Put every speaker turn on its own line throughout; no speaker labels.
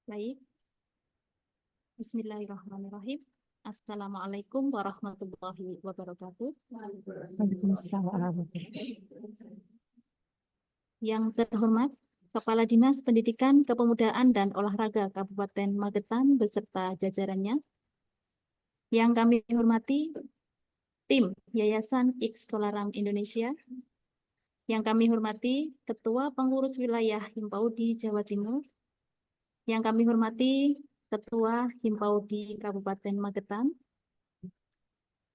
Baik, Bismillahirrahmanirrahim. Assalamualaikum warahmatullahi wabarakatuh. Yang terhormat, Kepala Dinas Pendidikan, Kepemudaan, dan Olahraga Kabupaten Magetan beserta jajarannya. Yang kami hormati, tim Yayasan X Tolaram Indonesia. Yang kami hormati, Ketua Pengurus Wilayah Himpaudi Jawa Timur. Yang kami hormati, Ketua Himpaudi Kabupaten Magetan.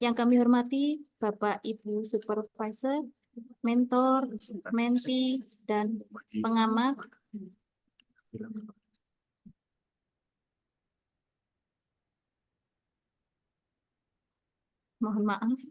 Yang kami hormati, Bapak Ibu Supervisor, Mentor, Menti, dan pengamat. Mohon maaf.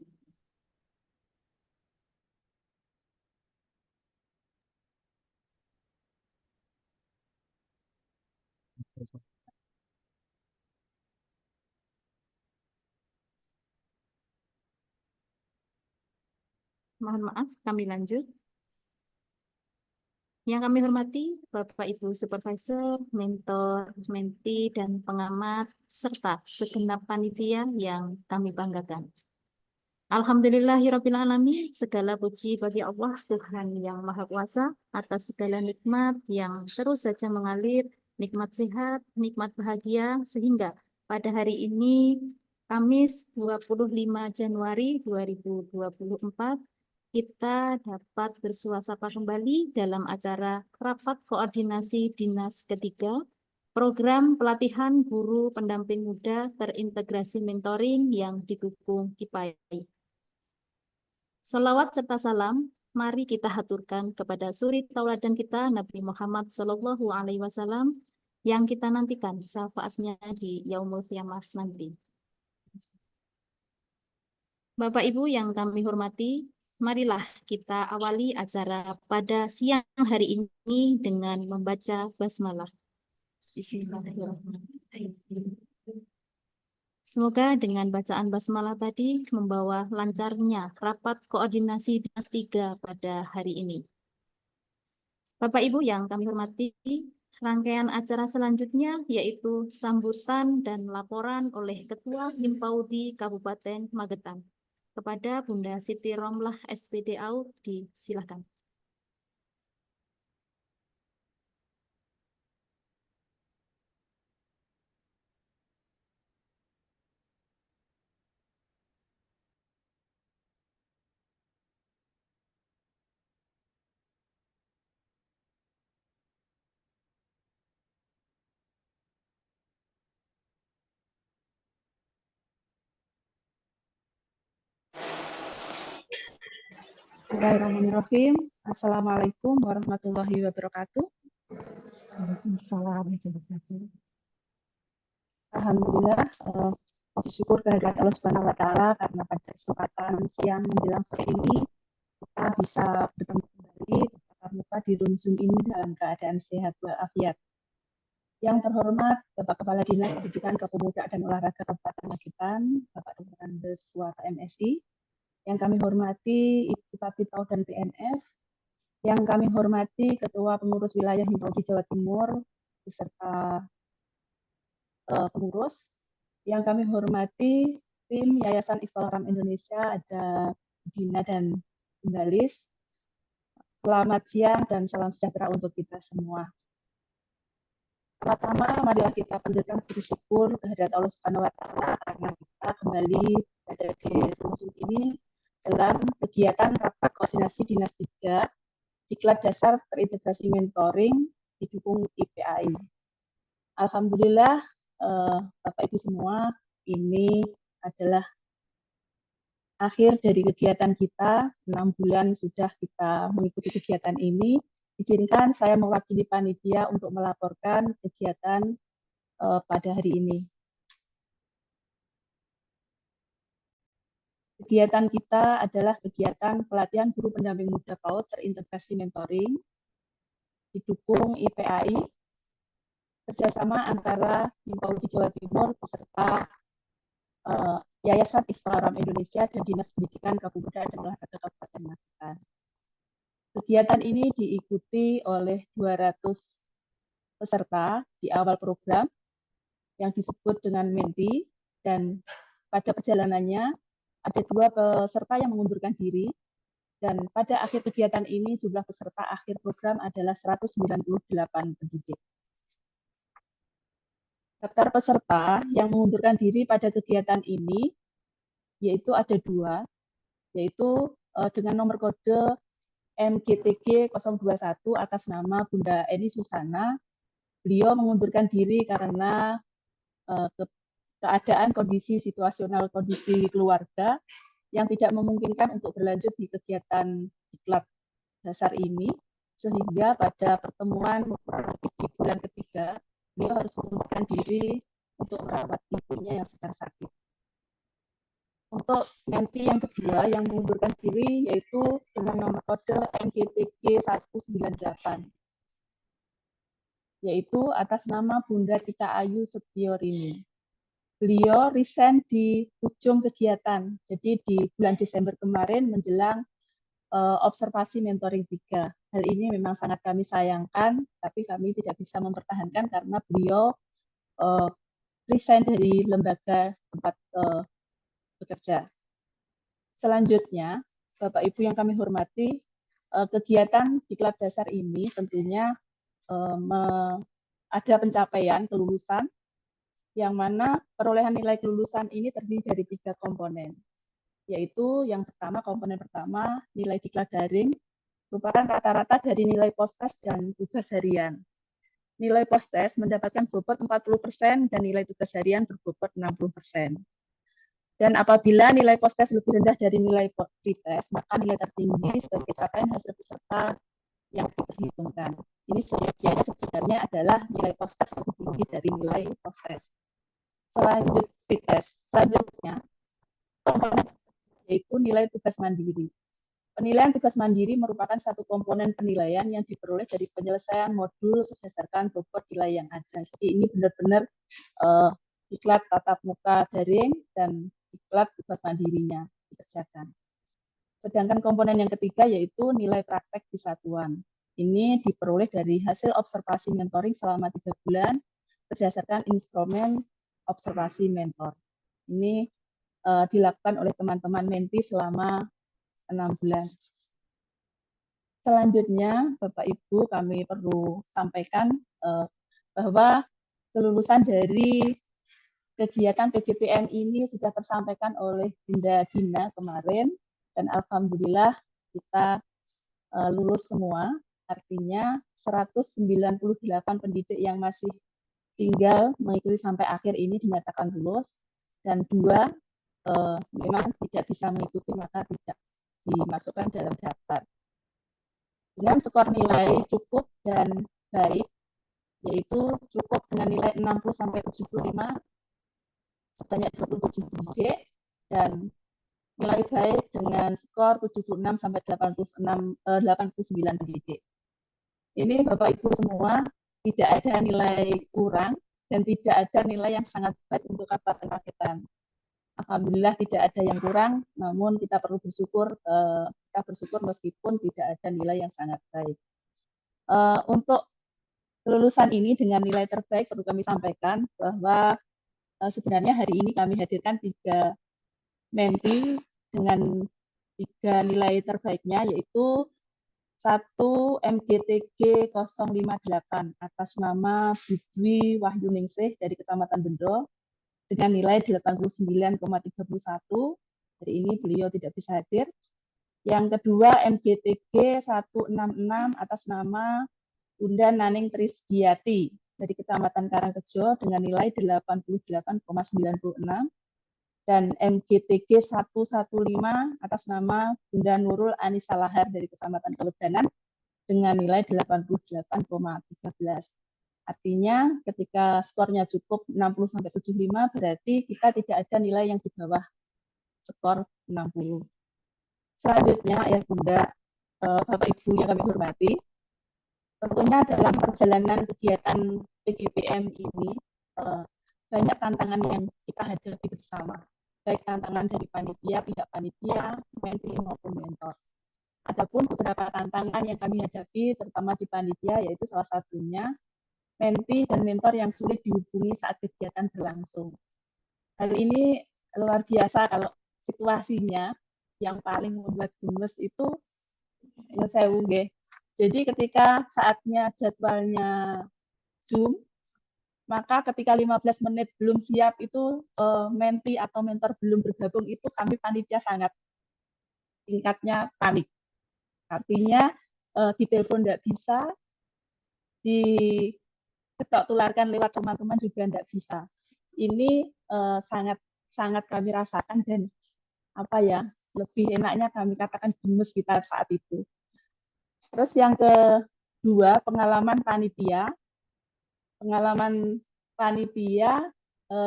Mohon maaf, kami lanjut. Yang kami hormati, Bapak Ibu Supervisor, Mentor, Menti, dan pengamat, serta segenap panitia yang kami banggakan. Alhamdulillahirrabbilalamin, segala puji bagi Allah, Tuhan yang Maha Kuasa, atas segala nikmat yang terus saja mengalir, nikmat sehat, nikmat bahagia, sehingga pada hari ini, Kamis 25 Januari 2024, kita dapat bersuasapa kembali dalam acara Rapat Koordinasi Dinas ketiga, Program Pelatihan Guru Pendamping Muda Terintegrasi Mentoring yang didukung KIPAI. Salawat serta salam, mari kita haturkan kepada suri tauladan kita Nabi Muhammad SAW yang kita nantikan syafaatnya di Yaumul Qiyamah nanti. Bapak Ibu yang kami hormati, marilah kita awali acara pada siang hari ini dengan membaca basmalah. Bismillahirrahmanirrahim. Semoga dengan bacaan basmalah tadi membawa lancarnya rapat koordinasi Dinas 3 pada hari ini. Bapak Ibu yang kami hormati, rangkaian acara selanjutnya yaitu sambutan dan laporan oleh Ketua Himpaudi Kabupaten Magetan. Kepada Bunda Siti Romlah SPD AU, disilakan.
Bismillahirrahmanirrahim. Assalamualaikum warahmatullahi wabarakatuh. Alhamdulillah, syukur kehadirat Allah Subhanahu wa Ta'ala karena pada kesempatan siang menjelang sore ini kita bisa bertemu kembali tatap muka di room Zoom ini dalam keadaan sehat walafiat. Yang terhormat Bapak Kepala Dinas Pendidikan, Kepemudaan, dan Olahraga Kabupaten Magetan, Bapak Dr. Andes Suwata MSI. Yang kami hormati Ibu Kapitau dan PNF, yang kami hormati Ketua Pengurus Wilayah Himpaudi Jawa Timur beserta pengurus, yang kami hormati tim Yayasan X Tolaram Indonesia, ada Dina dan Galis. Selamat siang dan salam sejahtera untuk kita semua. Pertama, marilah kita panjatkan bersyukur kehadirat Allah Subhanahu wa Ta'ala karena kita kembali berada di ruang ini dalam kegiatan rapat koordinasi Dinas 3 Diklat Dasar Terintegrasi Mentoring didukung IPAI. Alhamdulillah, Bapak Ibu semua, ini adalah akhir dari kegiatan kita. 6 bulan sudah kita mengikuti kegiatan ini. Izinkan saya mewakili panitia untuk melaporkan kegiatan pada hari ini. Kegiatan kita adalah kegiatan pelatihan guru pendamping muda PAUD terintegrasi mentoring, didukung IPAI, kerjasama antara Himpaudi Jawa Timur beserta Yayasan X Tolaram Indonesia dan Dinas Pendidikan, Kepemudaan, dan Olahraga Kabupaten Magetan. Kegiatan ini diikuti oleh 200 peserta di awal program yang disebut dengan menti, dan pada perjalanannya ada 2 peserta yang mengundurkan diri, dan pada akhir kegiatan ini jumlah peserta akhir program adalah 198 pendidik. Daftar peserta yang mengundurkan diri pada kegiatan ini yaitu ada 2, yaitu dengan nomor kode MGTG 021 atas nama Bunda Eni Susana. Beliau mengundurkan diri karena keadaan kondisi situasional, kondisi keluarga yang tidak memungkinkan untuk berlanjut di kegiatan diklat dasar ini, sehingga pada pertemuan di bulan ketiga beliau harus mengundurkan diri untuk merawat ibunya yang sedang sakit. Untuk menti yang kedua yang mengundurkan diri yaitu dengan nomor kode MGTG 198, yaitu atas nama Bunda Tika Ayu Setiorini. Beliau resign di ujung kegiatan, jadi di bulan Desember kemarin menjelang observasi mentoring 3. Hal ini memang sangat kami sayangkan, tapi kami tidak bisa mempertahankan karena beliau resign dari lembaga tempat bekerja. Selanjutnya, Bapak Ibu yang kami hormati, kegiatan diklat dasar ini tentunya ada pencapaian kelulusan, yang mana perolehan nilai kelulusan ini terdiri dari 3 komponen, yaitu yang pertama, komponen pertama, nilai diklat daring, merupakan rata-rata dari nilai postes dan tugas harian. Nilai postes mendapatkan bobot 40% dan nilai tugas harian berbobot 60%. Dan apabila nilai postes lebih rendah dari nilai pretest, maka nilai tertinggi sebagai capaian hasil peserta yang diperhitungkan. Ini seyogianya sebenarnya adalah nilai postes lebih tinggi dari nilai postes. Selanjutnya, yaitu nilai tugas mandiri. Penilaian tugas mandiri merupakan satu komponen penilaian yang diperoleh dari penyelesaian modul berdasarkan bobot nilai yang ada. Jadi ini benar-benar diklat tatap muka daring dan diklat tugas mandirinya dikerjakan. Sedangkan komponen yang ketiga yaitu nilai praktek di satuan. Ini diperoleh dari hasil observasi mentoring selama 3 bulan berdasarkan instrumen observasi mentor. Ini dilakukan oleh teman-teman menti selama 6 bulan. Selanjutnya, Bapak Ibu, kami perlu sampaikan bahwa kelulusan dari kegiatan PGPM ini sudah tersampaikan oleh Bunda Gina kemarin, dan alhamdulillah kita lulus semua. Artinya 198 pendidik yang masih tinggal mengikuti sampai akhir ini dinyatakan lulus, dan 2 memang tidak bisa mengikuti maka tidak dimasukkan dalam daftar. Dengan skor nilai cukup dan baik, yaitu cukup dengan nilai 60-75 sebanyak 27 pendidik, dan nilai baik dengan skor 76-89 pendidik. Ini Bapak Ibu semua tidak ada nilai kurang dan tidak ada nilai yang sangat baik untuk Kabupaten Magetan. Alhamdulillah tidak ada yang kurang, namun kita perlu bersyukur, meskipun tidak ada nilai yang sangat baik. Untuk kelulusan ini dengan nilai terbaik perlu kami sampaikan bahwa sebenarnya hari ini kami hadirkan 3 menti dengan 3 nilai terbaiknya, yaitu 1 MGTG 058 atas nama Budwi Wahyuningsih dari Kecamatan Bendo dengan nilai 89,31. Hari ini beliau tidak bisa hadir. Yang kedua MGTG 166 atas nama Bunda Naning Trisdiati dari Kecamatan Karangrejo dengan nilai 88,96, dan MGTG 115 atas nama Bunda Nurul Anissa Lahar dari Kecamatan Kewedanan dengan nilai 88,13. Artinya ketika skornya cukup 60-75 berarti kita tidak ada nilai yang di bawah skor 60. Selanjutnya ya Bunda, Bapak Ibu yang kami hormati, tentunya dalam perjalanan kegiatan PGPM ini banyak tantangan yang kita hadapi bersama, baik tantangan dari panitia, pihak panitia, menti maupun mentor. Adapun beberapa tantangan yang kami hadapi terutama di panitia yaitu salah satunya menti dan mentor yang sulit dihubungi saat kegiatan berlangsung. Hal ini luar biasa kalau situasinya yang paling membuat gemes itu sewu nggih. Jadi ketika saatnya jadwalnya Zoom, maka ketika 15 menit belum siap itu menti atau mentor belum bergabung itu kami panitia sangat tingkatnya panik. Artinya di telepon tidak bisa, di ketok tularkan lewat teman-teman juga tidak bisa. Ini sangat sangat kami rasakan dan apa ya, lebih enaknya kami katakan gemes kita saat itu. Terus yang kedua, pengalaman panitia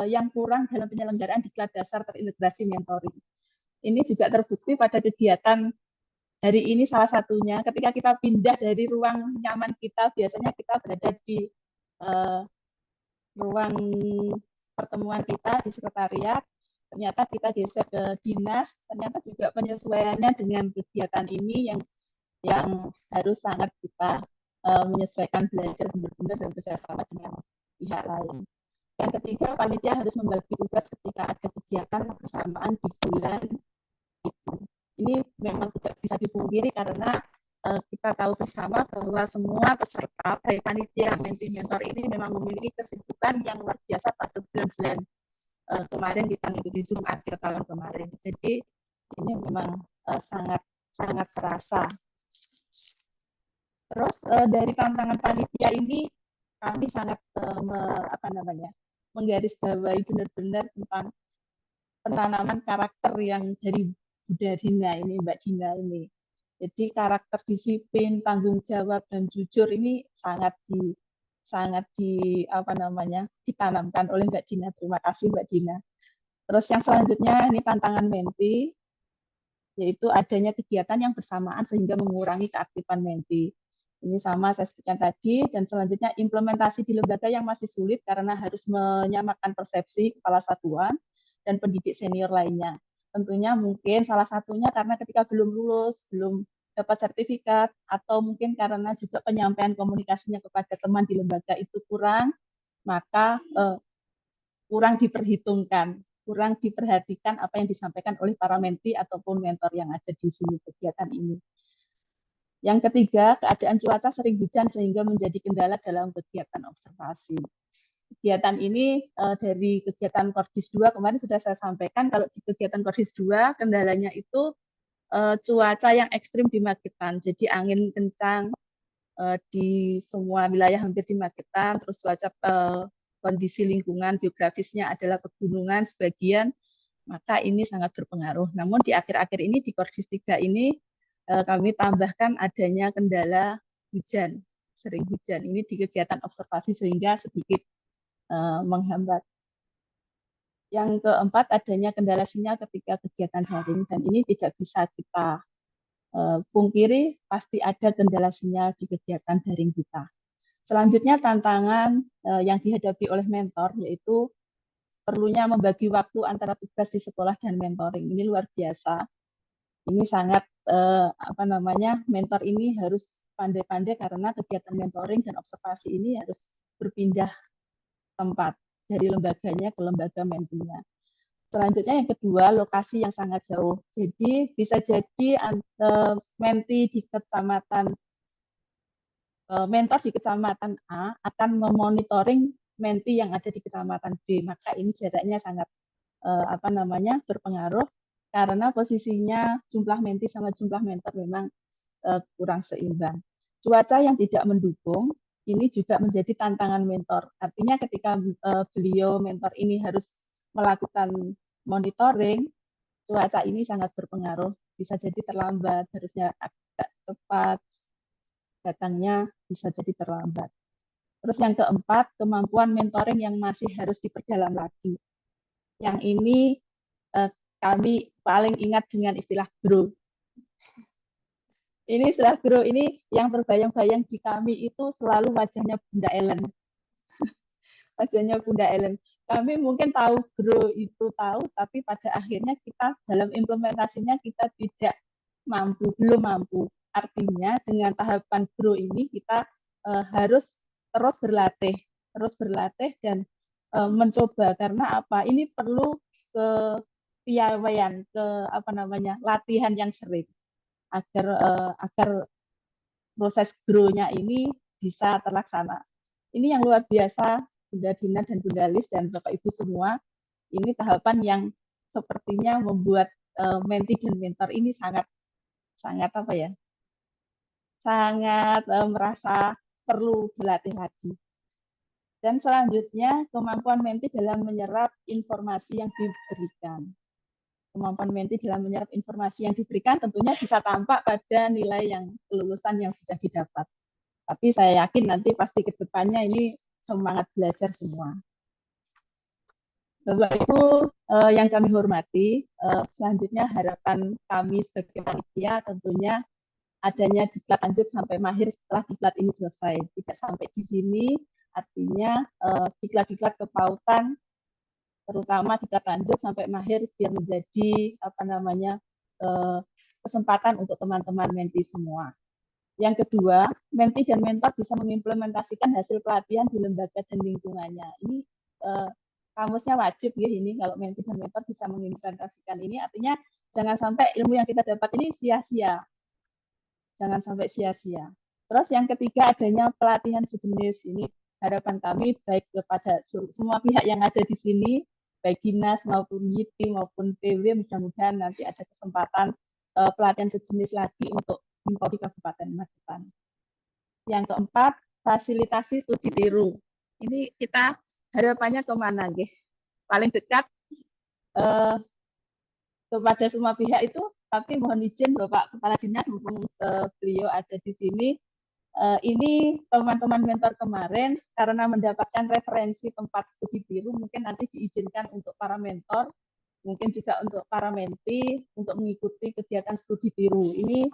yang kurang dalam penyelenggaraan diklat dasar terintegrasi mentoring. Ini juga terbukti pada kegiatan hari ini salah satunya ketika kita pindah dari ruang nyaman kita, biasanya kita berada di ruang pertemuan kita di sekretariat, ternyata kita geser ke dinas, ternyata juga penyesuaiannya dengan kegiatan ini yang harus sangat kita menyesuaikan belajar benar-benar dan bersama dengan pihak lain. Yang ketiga, panitia harus membagi tugas ketika ada kegiatan bersamaan di bulan itu. Ini memang tidak bisa dipungkiri karena kita tahu bersama bahwa semua peserta, baik panitia, menti, mentor ini memang memiliki kesibukan yang luar biasa pada bulan-bulan kemarin kita mengikuti Zoom akhir tahun kemarin. Jadi ini memang sangat sangat terasa. Terus dari tantangan panitia ini kami sangat menggarisbawahi benar-benar tentang penanaman karakter yang dari Bunda Dina ini, Mbak Dina ini. Jadi karakter disiplin, tanggung jawab dan jujur ini sangat ditanamkan oleh Mbak Dina. Terima kasih Mbak Dina. Terus yang selanjutnya ini tantangan menti, yaitu adanya kegiatan yang bersamaan sehingga mengurangi keaktifan menti. Ini sama saya sebutkan tadi, dan selanjutnya implementasi di lembaga yang masih sulit karena harus menyamakan persepsi kepala satuan dan pendidik senior lainnya. Tentunya mungkin salah satunya karena ketika belum lulus, belum dapat sertifikat, atau mungkin karena juga penyampaian komunikasinya kepada teman di lembaga itu kurang, maka kurang diperhitungkan, kurang diperhatikan apa yang disampaikan oleh para menti ataupun mentor yang ada di sini kegiatan ini. Yang ketiga, keadaan cuaca sering hujan sehingga menjadi kendala dalam kegiatan observasi. Kegiatan ini dari kegiatan Kordis 2 kemarin sudah saya sampaikan, kalau di kegiatan Kordis 2 kendalanya itu cuaca yang ekstrim di Magetan, jadi angin kencang di semua wilayah hampir di Magetan, terus cuaca kondisi lingkungan geografisnya adalah pegunungan sebagian, maka ini sangat berpengaruh. Namun di akhir-akhir ini di Kordis 3 ini kami tambahkan adanya kendala hujan, sering hujan. Ini di kegiatan observasi sehingga sedikit menghambat. Yang keempat, adanya kendala sinyal ketika kegiatan daring, dan ini tidak bisa kita pungkiri, pasti ada kendala sinyal di kegiatan daring kita. Selanjutnya tantangan yang dihadapi oleh mentor, yaitu perlunya membagi waktu antara tugas di sekolah dan mentoring. Ini luar biasa. Ini sangat mentor ini harus pandai-pandai karena kegiatan mentoring dan observasi ini harus berpindah tempat dari lembaganya ke lembaga mentinya. Selanjutnya yang kedua, lokasi yang sangat jauh. Jadi bisa jadi menti di kecamatan mentor di kecamatan A akan memonitoring menti yang ada di kecamatan B. Maka ini jaraknya sangat berpengaruh karena posisinya jumlah menti sama jumlah mentor memang kurang seimbang. Cuaca yang tidak mendukung ini juga menjadi tantangan mentor. Artinya ketika beliau mentor ini harus melakukan monitoring, cuaca ini sangat berpengaruh. Bisa jadi terlambat, harusnya agak cepat, datangnya bisa jadi terlambat. Terus yang keempat, kemampuan mentoring yang masih harus diperdalam lagi. Yang ini kami paling ingat dengan istilah grow. Ini istilah grow ini yang terbayang-bayang di kami itu selalu wajahnya Bunda Ellen. Wajahnya Bunda Ellen. Kami mungkin tahu grow itu tahu, tapi pada akhirnya kita dalam implementasinya kita tidak mampu, belum mampu. Artinya dengan tahapan grow ini kita harus terus berlatih dan mencoba. Karena apa? Ini perlu kepiawaian, latihan yang sering agar proses grow-nya ini bisa terlaksana. Ini yang luar biasa, Bunda Dina dan Bunda Lis dan Bapak Ibu semua. Ini tahapan yang sepertinya membuat menti dan mentor ini sangat merasa perlu berlatih lagi. Dan selanjutnya kemampuan menti dalam menyerap informasi yang diberikan. Kemampuan menti dalam menyerap informasi yang diberikan tentunya bisa tampak pada nilai yang kelulusan yang sudah didapat. Tapi saya yakin nanti pasti ke depannya ini semangat belajar semua. Bapak Ibu yang kami hormati, selanjutnya harapan kami sebagai panitia tentunya adanya diklat lanjut sampai mahir setelah diklat ini selesai. Tidak sampai di sini, artinya diklat-diklat kepautan terutama diklat lanjut sampai mahir biar menjadi kesempatan untuk teman-teman menti semua. Yang kedua, menti dan mentor bisa mengimplementasikan hasil pelatihan di lembaga dan lingkungannya. Ini kamusnya wajib ya ini kalau menti dan mentor bisa mengimplementasikan ini, artinya jangan sampai ilmu yang kita dapat ini sia-sia. Jangan sampai sia-sia. Terus yang ketiga, adanya pelatihan sejenis. Ini harapan kami baik kepada semua pihak yang ada di sini, baik dinas maupun YITI maupun PW, mudah-mudahan nanti ada kesempatan pelatihan sejenis lagi untuk Himpau di Kabupaten Magetan. Yang keempat, fasilitasi studi tiru. Ini kita harapannya kemana? Paling dekat kepada semua pihak itu, tapi mohon izin Bapak Kepala Dinas, mumpung beliau ada di sini, ini teman-teman mentor kemarin karena mendapatkan referensi tempat studi tiru, mungkin nanti diizinkan untuk para mentor, mungkin juga untuk para menti untuk mengikuti kegiatan studi tiru. Ini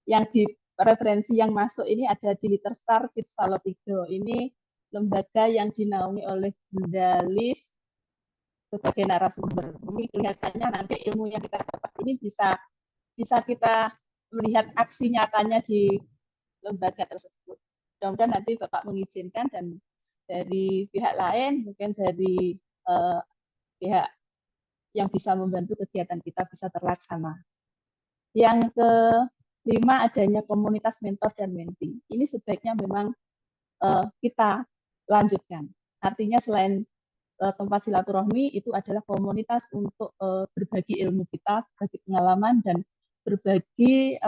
yang di referensi yang masuk ini ada di Literstar Kids Salotigo. Ini lembaga yang dinaungi oleh Bunda Lis sebagai narasumber. Ini kelihatannya nanti ilmu yang kita dapat ini bisa kita melihat aksi nyatanya di lembaga tersebut. Mudah-mudahan nanti Bapak mengizinkan dan dari pihak lain, mungkin dari pihak yang bisa membantu kegiatan kita bisa terlaksana. Yang kelima, adanya komunitas mentor dan menti. Ini sebaiknya memang kita lanjutkan. Artinya selain tempat silaturahmi, itu adalah komunitas untuk berbagi ilmu kita, berbagi pengalaman dan berbagi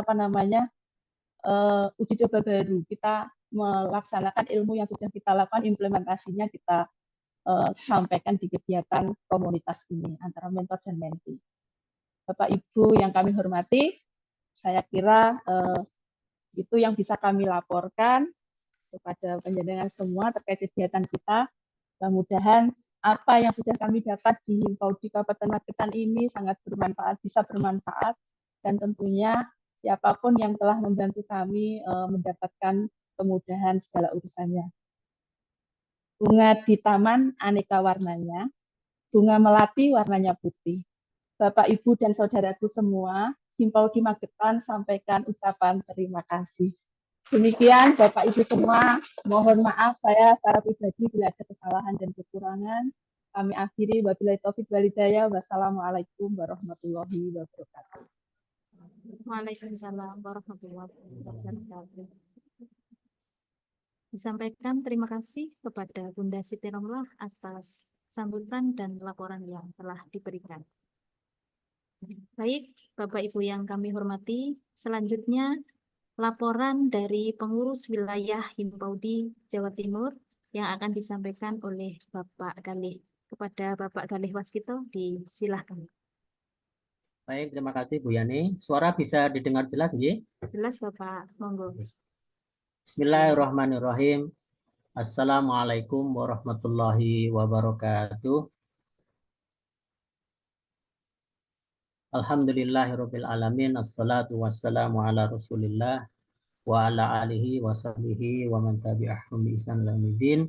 uji coba baru. Kita melaksanakan ilmu yang sudah kita lakukan, implementasinya kita sampaikan di kegiatan komunitas ini antara mentor dan menti. Bapak Ibu yang kami hormati, saya kira itu yang bisa kami laporkan kepada panjenengan semua terkait kegiatan kita. Mudah-mudahan apa yang sudah kami dapat di Himpau di Kabupaten Magetan ini sangat bermanfaat, bisa bermanfaat, dan tentunya siapapun yang telah membantu kami mendapatkan kemudahan segala urusannya. Bunga di taman aneka warnanya, bunga melati warnanya putih. Bapak, Ibu, dan saudaraku semua, Himpau di Magetan sampaikan ucapan terima kasih. Demikian Bapak Ibu semua, mohon maaf saya secara pribadi bila ada kesalahan dan kekurangan. Kami akhiri, wabillahi taufiq wal hidayah. Wassalamualaikum warahmatullahi wabarakatuh.
Waalaikumsalam warahmatullahi wabarakatuh. Disampaikan terima kasih kepada Bunda Siti Romlah atas sambutan dan laporan yang telah diberikan. Baik, Bapak Ibu yang kami hormati, selanjutnya laporan dari pengurus wilayah Himpau di Jawa Timur yang akan disampaikan oleh Bapak Galih. Kepada Bapak Galih Waskito, disilahkan.
Baik, terima kasih Bu Yani. Suara bisa didengar jelas, nggih?
Jelas Bapak, monggo.
Bismillahirrahmanirrahim. Assalamualaikum warahmatullahi wabarakatuh. Alhamdulillahirabbil alamin. Assalatu wassalamu ala Rasulillah wa ala alihi wa sahbihi wa man tabi'ahum bi ihsan ila yaumil.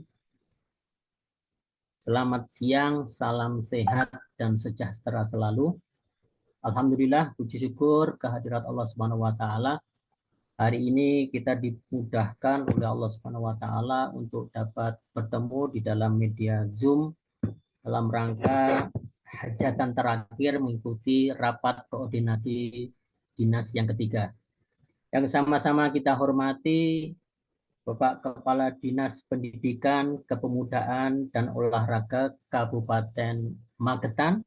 Selamat siang, salam sehat dan sejahtera selalu. Alhamdulillah, puji syukur kehadirat Allah Subhanahu wa taala. Hari ini kita dimudahkan oleh Allah Subhanahu wa taala untuk dapat bertemu di dalam media Zoom dalam rangka hajatan terakhir mengikuti rapat koordinasi dinas yang ketiga. Yang sama-sama kita hormati Bapak Kepala Dinas Pendidikan, Kepemudaan, dan Olahraga Kabupaten Magetan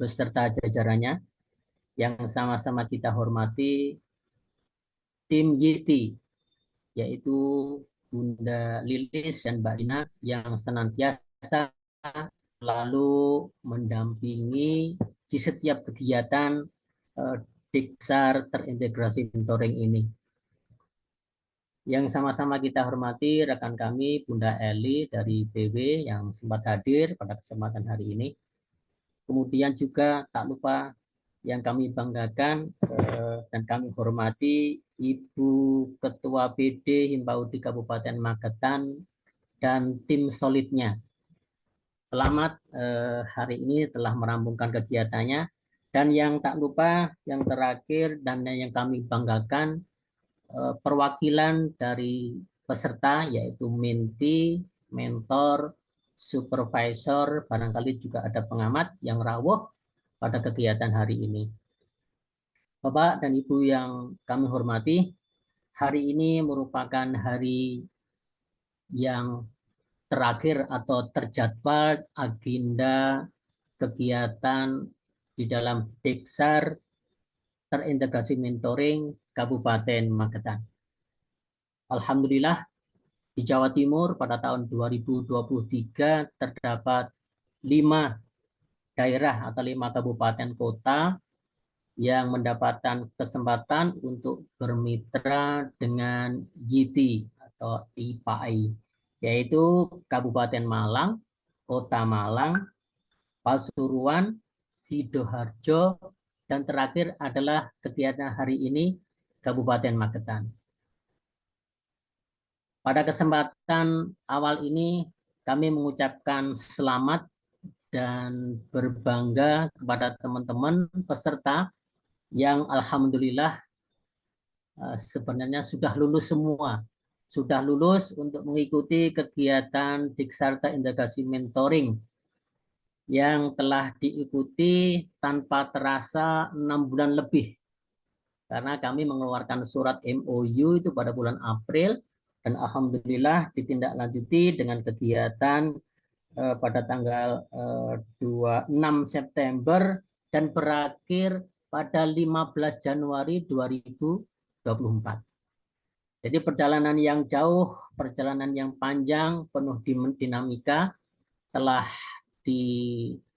beserta jajarannya. Yang sama-sama kita hormati tim YITI, yaitu Bunda Lilis dan Mbak Dina yang senantiasa lalu mendampingi di setiap kegiatan Diksar terintegrasi mentoring ini. Yang sama-sama kita hormati rekan kami Bunda Eli dari PW yang sempat hadir pada kesempatan hari ini. Kemudian juga tak lupa yang kami banggakan dan kami hormati Ibu Ketua PD Himpauti Kabupaten Magetan dan tim solidnya. Selamat hari ini telah merampungkan kegiatannya. Dan yang tak lupa, yang terakhir dan yang kami banggakan, perwakilan dari peserta yaitu menti, mentor, supervisor, barangkali juga ada pengamat yang rawuh pada kegiatan hari ini. Bapak dan Ibu yang kami hormati, hari ini merupakan hari yang terakhir atau terjadwal agenda kegiatan di dalam Diksar terintegrasi mentoring Kabupaten Magetan. Alhamdulillah di Jawa Timur pada tahun 2023 terdapat 5 daerah atau 5 kabupaten kota yang mendapatkan kesempatan untuk bermitra dengan YITI atau IPAI, yaitu Kabupaten Malang, Kota Malang, Pasuruan, Sidoarjo, dan terakhir adalah kegiatan hari ini Kabupaten Magetan. Pada kesempatan awal ini kami mengucapkan selamat dan berbangga kepada teman-teman peserta yang alhamdulillah sebenarnya sudah lulus semua. Sudah lulus untuk mengikuti kegiatan Diksarta Integrasi Mentoring yang telah diikuti tanpa terasa 6 bulan lebih. Karena kami mengeluarkan surat MOU itu pada bulan April dan alhamdulillah ditindaklanjuti dengan kegiatan pada tanggal 26 September dan berakhir pada 15 Januari 2024. Jadi perjalanan yang jauh, perjalanan yang panjang, penuh dinamika telah dilakukan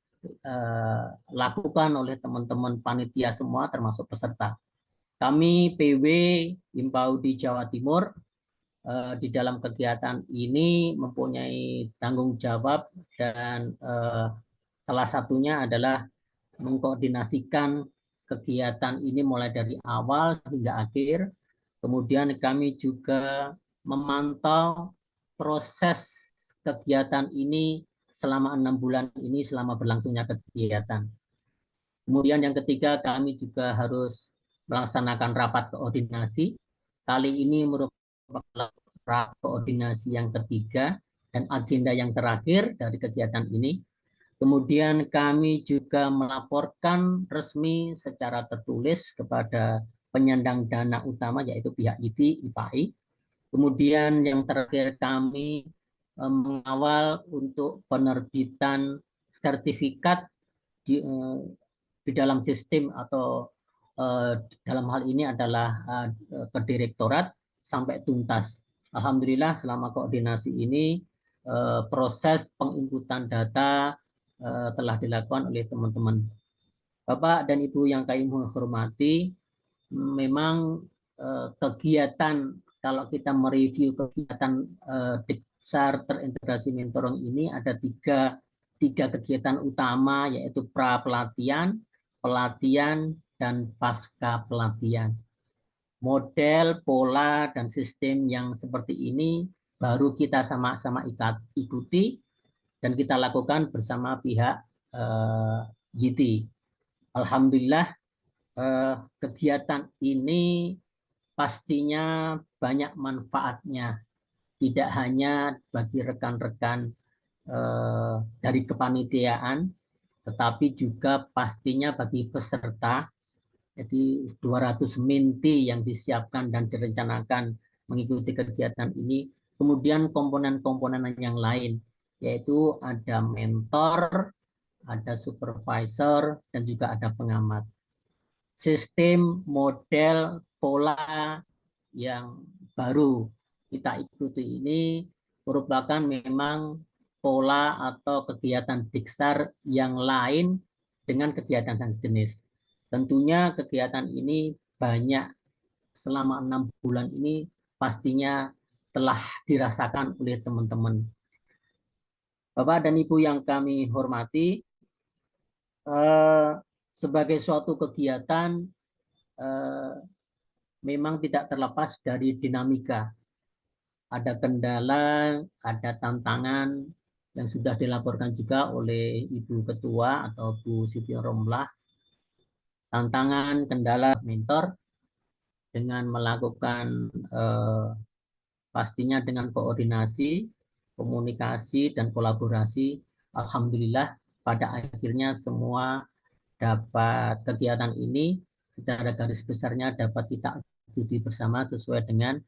oleh teman-teman panitia semua termasuk peserta. Kami PW Himpaudi Jawa Timur di dalam kegiatan ini mempunyai tanggung jawab dan salah satunya adalah mengkoordinasikan kegiatan ini mulai dari awal hingga akhir. Kemudian kami juga memantau proses kegiatan ini selama 6 bulan ini selama berlangsungnya kegiatan. Kemudian yang ketiga, kami juga harus melaksanakan rapat koordinasi. Kali ini merupakan rapat koordinasi yang ketiga dan agenda yang terakhir dari kegiatan ini. Kemudian kami juga melaporkan resmi secara tertulis kepada penyandang dana utama yaitu pihak YITI, IPAI. Kemudian yang terakhir kami mengawal untuk penerbitan sertifikat di dalam sistem atau dalam hal ini adalah ke direktorat sampai tuntas. Alhamdulillah selama koordinasi ini proses penginputan data telah dilakukan oleh teman-teman. Bapak dan Ibu yang kami hormati, memang kegiatan kalau kita mereview kegiatan Diksar terintegrasi mentoring ini ada tiga kegiatan utama yaitu pra pelatihan, pelatihan, dan pasca pelatihan. Model, pola, dan sistem yang seperti ini baru kita sama-sama ikuti dan kita lakukan bersama pihak YITI. Alhamdulillah kegiatan ini pastinya banyak manfaatnya, tidak hanya bagi rekan-rekan dari kepanitiaan, tetapi juga pastinya bagi peserta. Jadi 200 minti yang disiapkan dan direncanakan mengikuti kegiatan ini. Kemudian komponen-komponen yang lain, yaitu ada mentor, ada supervisor, dan juga ada pengamat. Sistem, model, pola yang baru kita ikuti ini merupakan memang pola atau kegiatan Diksar yang lain dengan kegiatan yang sejenis. Tentunya kegiatan ini banyak selama 6 bulan ini pastinya telah dirasakan oleh teman-teman. Bapak dan Ibu yang kami hormati, sebagai suatu kegiatan memang tidak terlepas dari dinamika. Ada kendala, ada tantangan yang sudah dilaporkan juga oleh Ibu Ketua atau Bu Siti Romlah. Tantangan, kendala, mentor dengan melakukan pastinya dengan koordinasi, komunikasi, dan kolaborasi. Alhamdulillah pada akhirnya semua dapat kegiatan ini secara garis besarnya dapat kita ikuti bersama sesuai dengan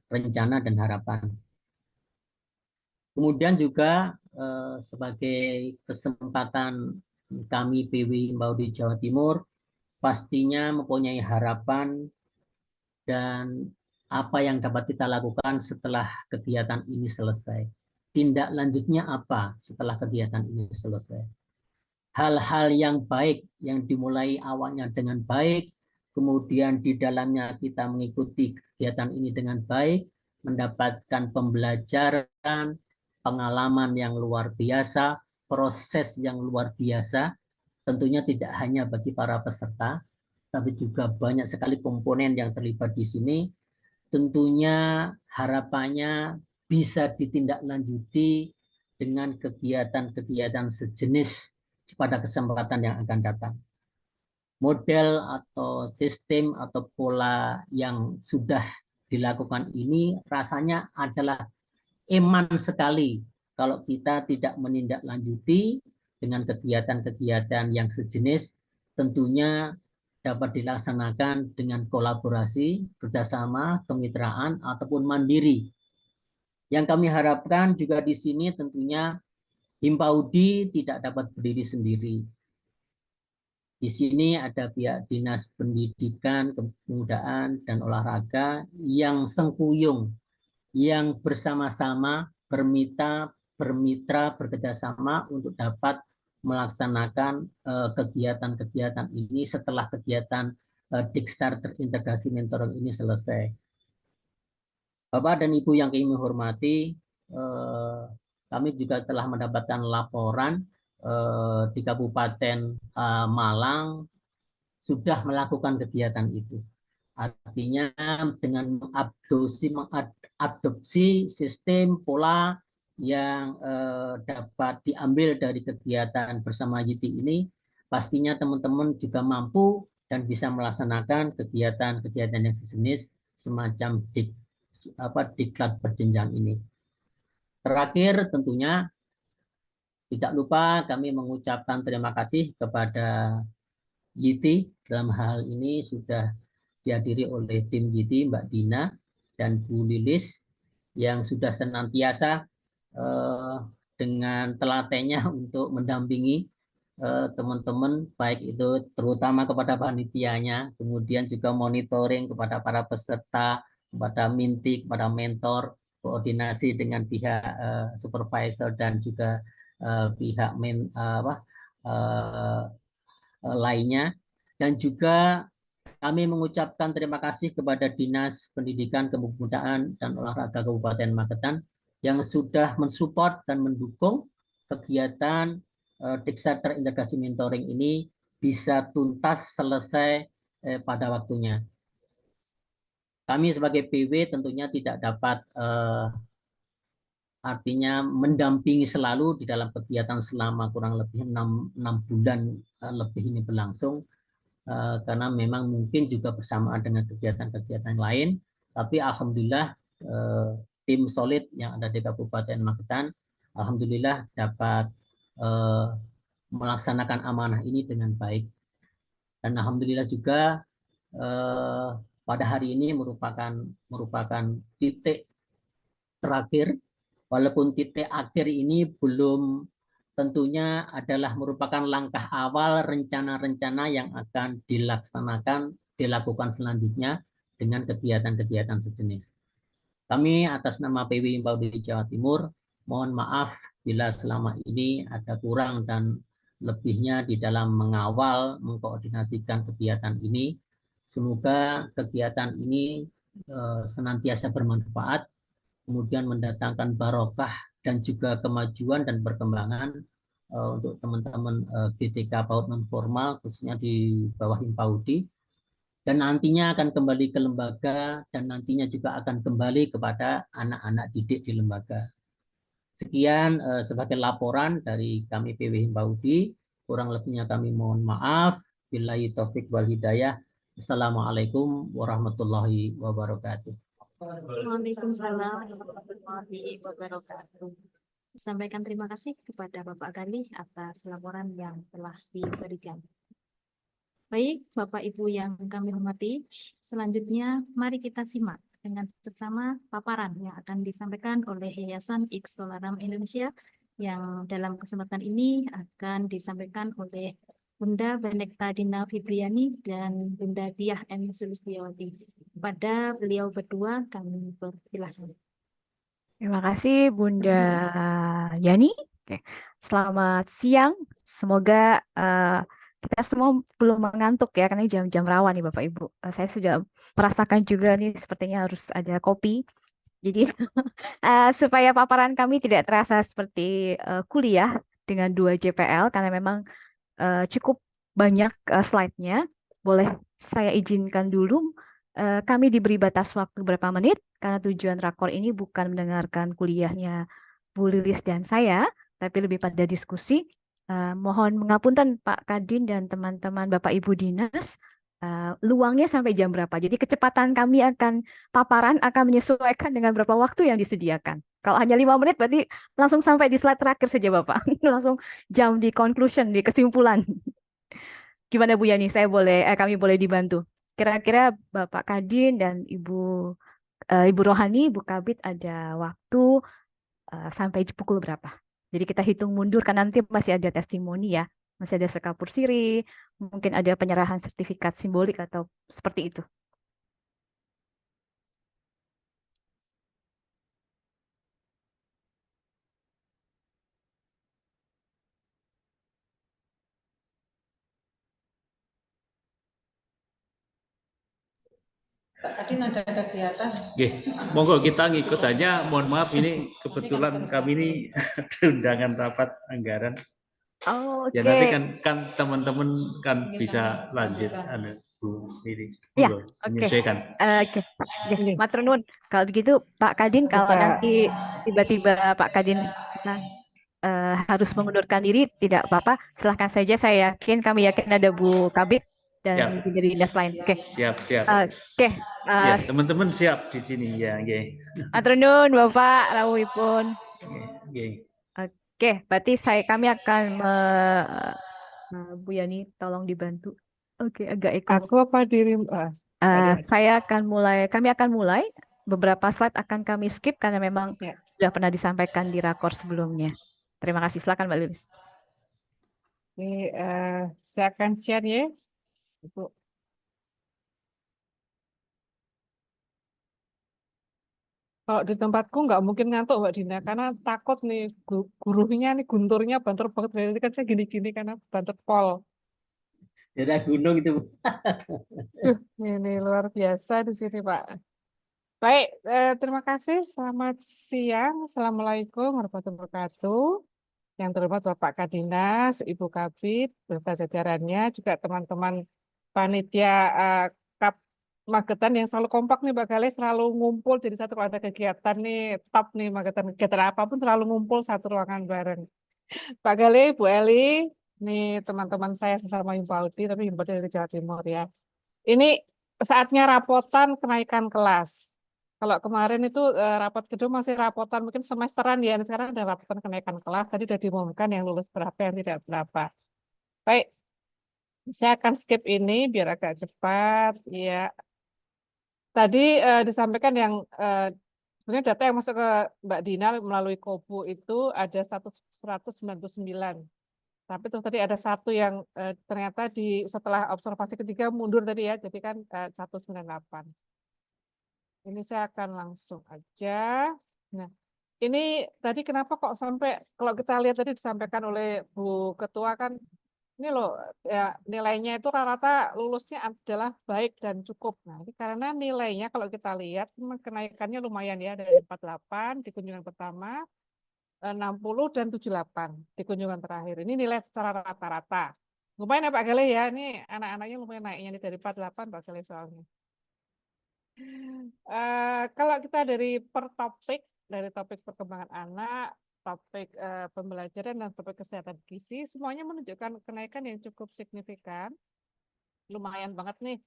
rencana dan harapan. Kemudian juga sebagai kesempatan kami PW Himbau di Jawa Timur pastinya mempunyai harapan dan apa yang dapat kita lakukan setelah kegiatan ini selesai. Tindak lanjutnya apa setelah kegiatan ini selesai? Hal-hal yang baik yang dimulai awalnya dengan baik, kemudian di dalamnya kita mengikuti kegiatan ini dengan baik, mendapatkan pembelajaran, pengalaman yang luar biasa, proses yang luar biasa, tentunya tidak hanya bagi para peserta, tapi juga banyak sekali komponen yang terlibat di sini. Tentunya harapannya bisa ditindaklanjuti dengan kegiatan-kegiatan sejenis pada kesempatan yang akan datang. Model atau sistem atau pola yang sudah dilakukan ini rasanya adalah eman sekali kalau kita tidak menindaklanjuti dengan kegiatan-kegiatan yang sejenis, tentunya dapat dilaksanakan dengan kolaborasi, kerjasama, kemitraan, ataupun mandiri. Yang kami harapkan juga di sini tentunya Himpaudi tidak dapat berdiri sendiri. Di sini ada pihak Dinas Pendidikan, Kepemudaan, dan Olahraga yang sengkuyung, yang bersama-sama bermitra, bekerjasama untuk dapat melaksanakan kegiatan-kegiatan ini setelah kegiatan Diksar terintegrasi mentoring ini selesai. Bapak dan Ibu yang kami hormati, kami juga telah mendapatkan laporan di Kabupaten Malang sudah melakukan kegiatan itu. Artinya dengan mengadopsi sistem pola yang dapat diambil dari kegiatan bersama YITI ini, pastinya teman-teman juga mampu dan bisa melaksanakan kegiatan-kegiatan yang sejenis semacam diklat berjenjang ini. Terakhir tentunya tidak lupa kami mengucapkan terima kasih kepada YITI dalam hal ini sudah dihadiri oleh tim YITI, Mbak Dina dan Bu Lilis yang sudah senantiasa dengan telatennya untuk mendampingi teman-teman, baik itu terutama kepada panitianya, kemudian juga monitoring kepada para peserta, kepada minti, kepada mentor, koordinasi dengan pihak supervisor dan juga pihak lainnya, dan juga kami mengucapkan terima kasih kepada Dinas Pendidikan, Kepemudaan, dan Olahraga Kabupaten Magetan yang sudah mensupport dan mendukung kegiatan Diksar terintegrasi mentoring ini bisa tuntas selesai pada waktunya. Kami sebagai PW tentunya tidak dapat artinya mendampingi selalu di dalam kegiatan selama kurang lebih 6 bulan lebih ini berlangsung. karena memang mungkin juga bersamaan dengan kegiatan-kegiatan lain. Tapi alhamdulillah tim solid yang ada di Kabupaten Magetan, alhamdulillah dapat melaksanakan amanah ini dengan baik. Dan alhamdulillah juga pada hari ini merupakan titik terakhir, walaupun titik akhir ini belum, tentunya adalah merupakan langkah awal rencana-rencana yang akan dilakukan selanjutnya dengan kegiatan-kegiatan sejenis. Kami atas nama PW Himpau di Jawa Timur, mohon maaf bila selama ini ada kurang dan lebihnya di dalam mengawal, mengkoordinasikan kegiatan ini. Semoga kegiatan ini senantiasa bermanfaat, kemudian mendatangkan barokah dan juga kemajuan dan perkembangan untuk teman-teman GTK PAUD non formal, khususnya di bawah Himpaudi, dan nantinya akan kembali ke lembaga, dan nantinya juga akan kembali kepada anak-anak didik di lembaga. Sekian sebagai laporan dari kami PW Himpaudi. Kurang lebihnya kami mohon maaf. Billahi taufik wal hidayah. Assalamualaikum warahmatullahi wabarakatuh.
Waalaikumsalam warahmatullahi wabarakatuh. Sampaikan terima kasih kepada Bapak Galih atas laporan yang telah diberikan. Baik, Bapak Ibu yang kami hormati, selanjutnya mari kita simak dengan seksama paparan yang akan disampaikan oleh Yayasan X Tolaram Indonesia, yang dalam kesempatan ini akan disampaikan oleh Bunda Benekta Dina Fibriani dan Bunda Diah M. Sulistiawati. Pada beliau berdua kami persilahkan.
Terima kasih Bunda Yani. Oke. Selamat siang. Semoga kita semua belum mengantuk ya, karena jam-jam rawan nih Bapak Ibu. Saya sudah merasakan juga nih sepertinya harus ada kopi. Jadi supaya paparan kami tidak terasa seperti kuliah dengan 2 JPL, karena memang cukup banyak slide-nya. Boleh saya izinkan dulu, kami diberi batas waktu berapa menit, karena tujuan rakor ini bukan mendengarkan kuliahnya Bu Lilis dan saya, tapi lebih pada diskusi. Mohon mengapunten Pak Kadin dan teman-teman Bapak Ibu Dinas, luangnya sampai jam berapa. Jadi kecepatan kami akan paparan akan menyesuaikan dengan berapa waktu yang disediakan. Kalau hanya 5 menit berarti langsung sampai di slide terakhir saja Bapak. Langsung jam di conclusion, di kesimpulan. Gimana Bu Yani? Kami boleh dibantu. Kira-kira Bapak Kadin dan Ibu Rohani, Ibu Kabit ada waktu sampai pukul berapa? Jadi kita hitung mundur, kan nanti masih ada testimoni ya, masih ada sekapur siri, mungkin ada penyerahan sertifikat simbolik atau seperti itu.
Tadi ada kegiatan.
Oke, monggo kita ngikut aja. Mohon maaf ini kebetulan kami ini ada undangan rapat anggaran.
Oh,
ya nanti kan teman-teman kan bisa lanjut Bu Lilis.
Ya,
menyesuaikan.
Oke. Matur nuwun. Kalau begitu Pak Kadin, kalau nanti tiba-tiba Pak Kadin harus mengundurkan diri, tidak apa-apa. Silahkan saja. Saya yakin ada Bu Kabit dan dari dinas lain. Oke.
Siap.
Oke.
Ya, teman-teman siap di sini ya.
Matur nuwun Bapak rawuhipun. Oke, berarti kami akan Bu Yani tolong dibantu. Oke, agak eko.
Aku apa diri?
Kami akan mulai. Beberapa slide akan kami skip karena memang sudah pernah disampaikan di rakor sebelumnya. Terima kasih. Silakan Mbak Lilis.
Ini saya akan share ya, Ibu. Kalau di tempatku nggak mungkin ngantuk Mbak Dina, karena takut nih gurunya nih gunturnya banter banget. Berarti kan saya gini-gini karena banter pol.
Daerah gunung itu.
Ini luar biasa di sini Pak. Baik, terima kasih. Selamat siang. Assalamualaikum warahmatullahi wabarakatuh. Yang terhormat Bapak Kadinas, Ibu Kabit, beserta jajarannya, juga teman-teman panitia Kap Magetan yang selalu kompak nih Mbak Galih, selalu ngumpul jadi satu. Kalau ada kegiatan nih top nih Magetan, kegiatan apapun selalu ngumpul satu ruangan bareng. Pak Galih, Bu Eli, Ini teman-teman saya sesama Himpaudi, tapi Himpaudi dari Jawa Timur ya. Ini saatnya rapotan kenaikan kelas. Kalau kemarin itu rapat kedua masih rapotan mungkin semesteran ya, sekarang ada rapotan kenaikan kelas. Tadi sudah diumumkan yang lulus berapa, yang tidak berapa. Baik, saya akan skip ini biar agak cepat. Ya, tadi disampaikan yang sebenarnya data yang masuk ke Mbak Dina melalui Kobo itu ada 199. Tapi itu tadi ada satu yang ternyata setelah observasi ketiga mundur tadi ya, jadi kan 198. Ini saya akan langsung aja. Nah, ini tadi kenapa kok sampai, kalau kita lihat tadi disampaikan oleh Bu Ketua kan, ini loh ya nilainya itu rata-rata lulusnya adalah baik dan cukup. Nah, ini karena nilainya kalau kita lihat memang kenaikannya lumayan ya, dari 48 di kunjungan pertama, 60 dan 78 di kunjungan terakhir. Ini nilai secara rata-rata. Lumayan ya Pak Gale ya, ini anak-anaknya lumayan naiknya nih dari 48 Pak Gale soalnya. Kalau kita dari per topik, dari topik perkembangan anak, topik pembelajaran dan topik kesehatan gizi, semuanya menunjukkan kenaikan yang cukup signifikan. Lumayan banget nih.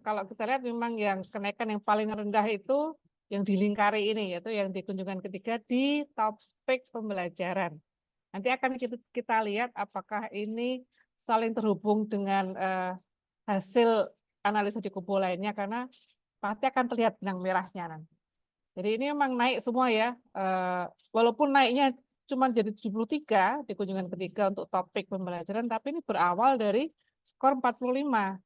Kalau kita lihat memang yang kenaikan yang paling rendah itu yang di lingkari ini, yaitu yang di kunjungan ketiga di topik pembelajaran. Nanti akan kita lihat apakah ini saling terhubung dengan hasil analisa di Kobo lainnya, karena pasti akan terlihat benang merahnya nanti. Jadi ini memang naik semua ya, walaupun naiknya cuma jadi 73 di kunjungan ketiga untuk topik pembelajaran, tapi ini berawal dari skor 45.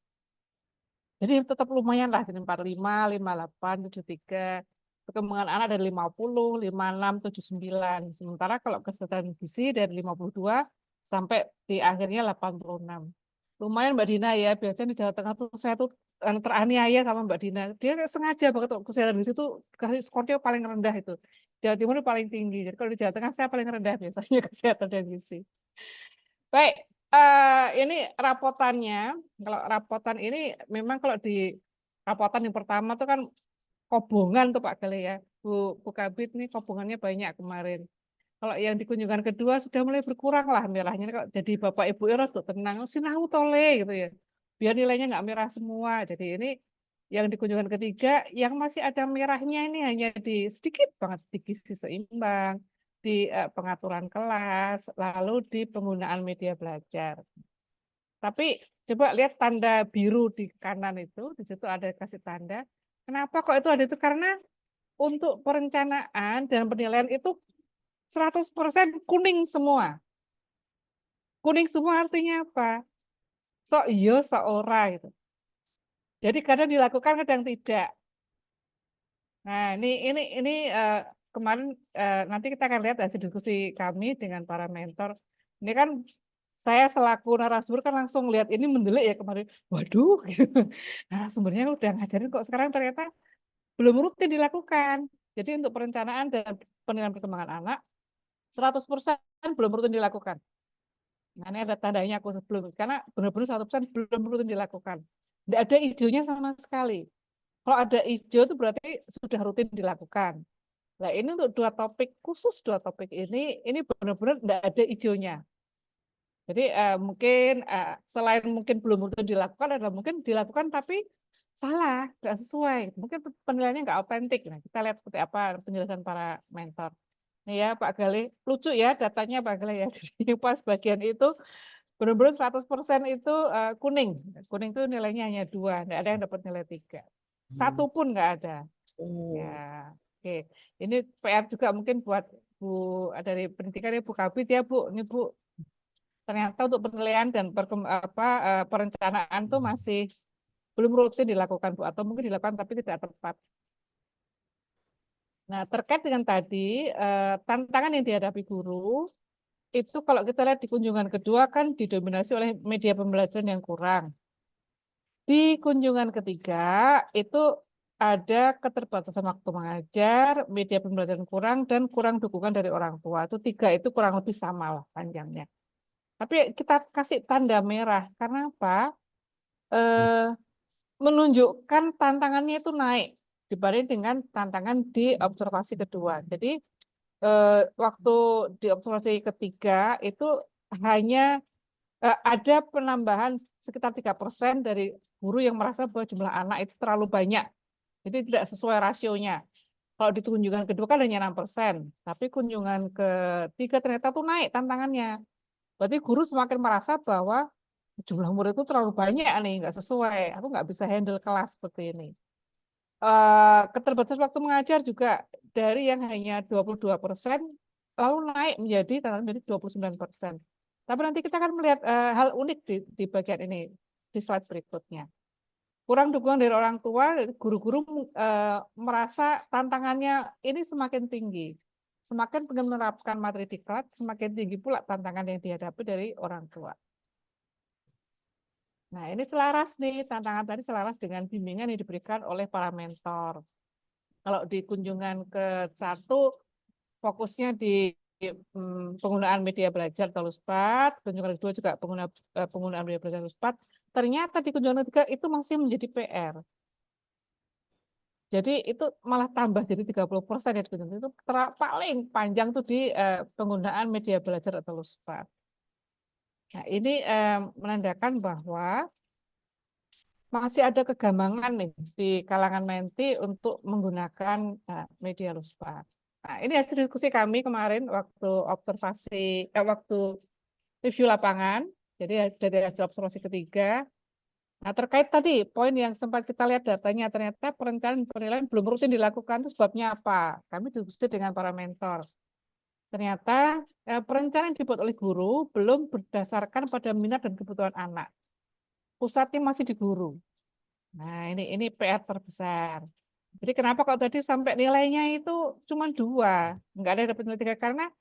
Jadi tetap lumayan lah, dari 45, 58, 73. Perkembangan anak dari 50, 56, 79. Sementara kalau kesehatan gizi dari 52 sampai di akhirnya 86. Lumayan Mbak Dina ya, biasanya di Jawa Tengah tuh saya tuh teraniaya sama Mbak Dina. Dia sengaja banget untuk kesehatan gizi itu kasih skornya paling rendah itu. Jawa Timur paling tinggi. Jadi kalau di Jawa Tengah saya paling rendah biasanya kesehatan dan gizi. Baik, ini rapotannya. Kalau rapotan ini memang kalau di rapotan yang pertama tuh kan kobongan tuh Pak Gale ya. Bu Kabit nih kobongannya banyak kemarin. Kalau yang di kunjungan kedua sudah mulai berkurang lah merahnya. Kok jadi Bapak Ibu ya tuh tenang, sinau tole gitu ya. Biar nilainya nggak merah semua. Jadi ini yang di kunjungan ketiga yang masih ada merahnya ini hanya di sedikit banget di gizi seimbang, di pengaturan kelas, lalu di penggunaan media belajar. Tapi coba lihat tanda biru di kanan itu, di situ ada kasih tanda. Kenapa kok itu ada itu? Karena untuk perencanaan dan penilaian itu 100% kuning semua. Kuning semua artinya apa? Sok iya, sok ora gitu. Jadi kadang dilakukan, kadang tidak. Nah, ini kemarin nanti kita akan lihat hasil diskusi kami dengan para mentor. Ini kan saya selaku narasumber kan langsung lihat ini mendelik ya kemarin. Waduh, gitu. Narasumbernya udah ngajarin kok sekarang ternyata belum rutin dilakukan. Jadi untuk perencanaan dan penilaian perkembangan anak 100% belum rutin dilakukan. Nah, ini ada tandanya aku sebelum, karena benar-benar 100% belum rutin dilakukan. Tidak ada hijaunya sama sekali. Kalau ada hijau itu berarti sudah rutin dilakukan. Nah, ini untuk dua topik, khusus dua topik ini benar-benar tidak ada hijaunya. Jadi mungkin selain mungkin belum rutin dilakukan, adalah mungkin dilakukan tapi salah, nggak sesuai. Mungkin penilaiannya nggak autentik. Nah, kita lihat seperti apa penjelasan para mentor. Nih ya Pak Gale, lucu ya datanya Pak Gale ya. Jadi pas bagian itu benar-benar 100% itu kuning. Kuning itu nilainya hanya 2, nggak ada yang dapat nilai 3. Satu pun nggak ada. Ya, oke. Ini PR juga mungkin buat Bu dari pendidikan ya Bu Kabit ya Bu. Ini Bu, ternyata untuk penilaian dan perencanaan tuh masih belum rutin dilakukan Bu, atau mungkin dilakukan tapi tidak tepat. Nah, terkait dengan tadi tantangan yang dihadapi guru itu kalau kita lihat di kunjungan kedua kan didominasi oleh media pembelajaran yang kurang. Di kunjungan ketiga itu ada keterbatasan waktu mengajar, media pembelajaran kurang, dan kurang dukungan dari orang tua. Itu 3 itu kurang lebih sama lah panjangnya. Tapi kita kasih tanda merah karena apa? Menunjukkan tantangannya itu naik dibanding dengan tantangan di observasi kedua. Jadi waktu di observasi ketiga itu hanya ada penambahan sekitar 3% dari guru yang merasa bahwa jumlah anak itu terlalu banyak. Jadi tidak sesuai rasionya. Kalau di kunjungan kedua kan hanya 6%, tapi kunjungan ketiga ternyata tuh naik tantangannya. Berarti guru semakin merasa bahwa jumlah murid itu terlalu banyak nih, nggak sesuai. Aku nggak bisa handle kelas seperti ini. Keterbatasan waktu mengajar juga dari yang hanya 22%, lalu naik menjadi 29%. Tapi nanti kita akan melihat hal unik di bagian ini, di slide berikutnya. Kurang dukungan dari orang tua, guru-guru merasa tantangannya ini semakin tinggi. Semakin pengen menerapkan materi diklat, semakin tinggi pula tantangan yang dihadapi dari orang tua. Nah, ini selaras nih, tantangan tadi selaras dengan bimbingan yang diberikan oleh para mentor. Kalau di kunjungan ke-1, fokusnya di penggunaan media belajar atau LUSPAD, kunjungan kedua juga penggunaan media belajar LUSPAD, ternyata di kunjungan ketiga itu masih menjadi PR. Jadi itu malah tambah jadi 30% ya, itu paling panjang tuh di penggunaan media belajar atau LUSPAD. Nah, ini menandakan bahwa masih ada kegambangan nih di kalangan menti untuk menggunakan media LUSPAD. Nah, ini hasil diskusi kami kemarin waktu observasi, waktu review lapangan. Jadi dari hasil observasi ketiga. Nah, terkait tadi poin yang sempat kita lihat datanya, ternyata perencanaan penilaian belum rutin dilakukan, itu sebabnya apa? Kami diskusi dengan para mentor. Ternyata perencanaan yang dibuat oleh guru belum berdasarkan pada minat dan kebutuhan anak. Pusatnya masih di guru. Nah, ini PR terbesar. Jadi kenapa kalau tadi sampai nilainya itu cuma 2, nggak ada dapat nilai 3, karena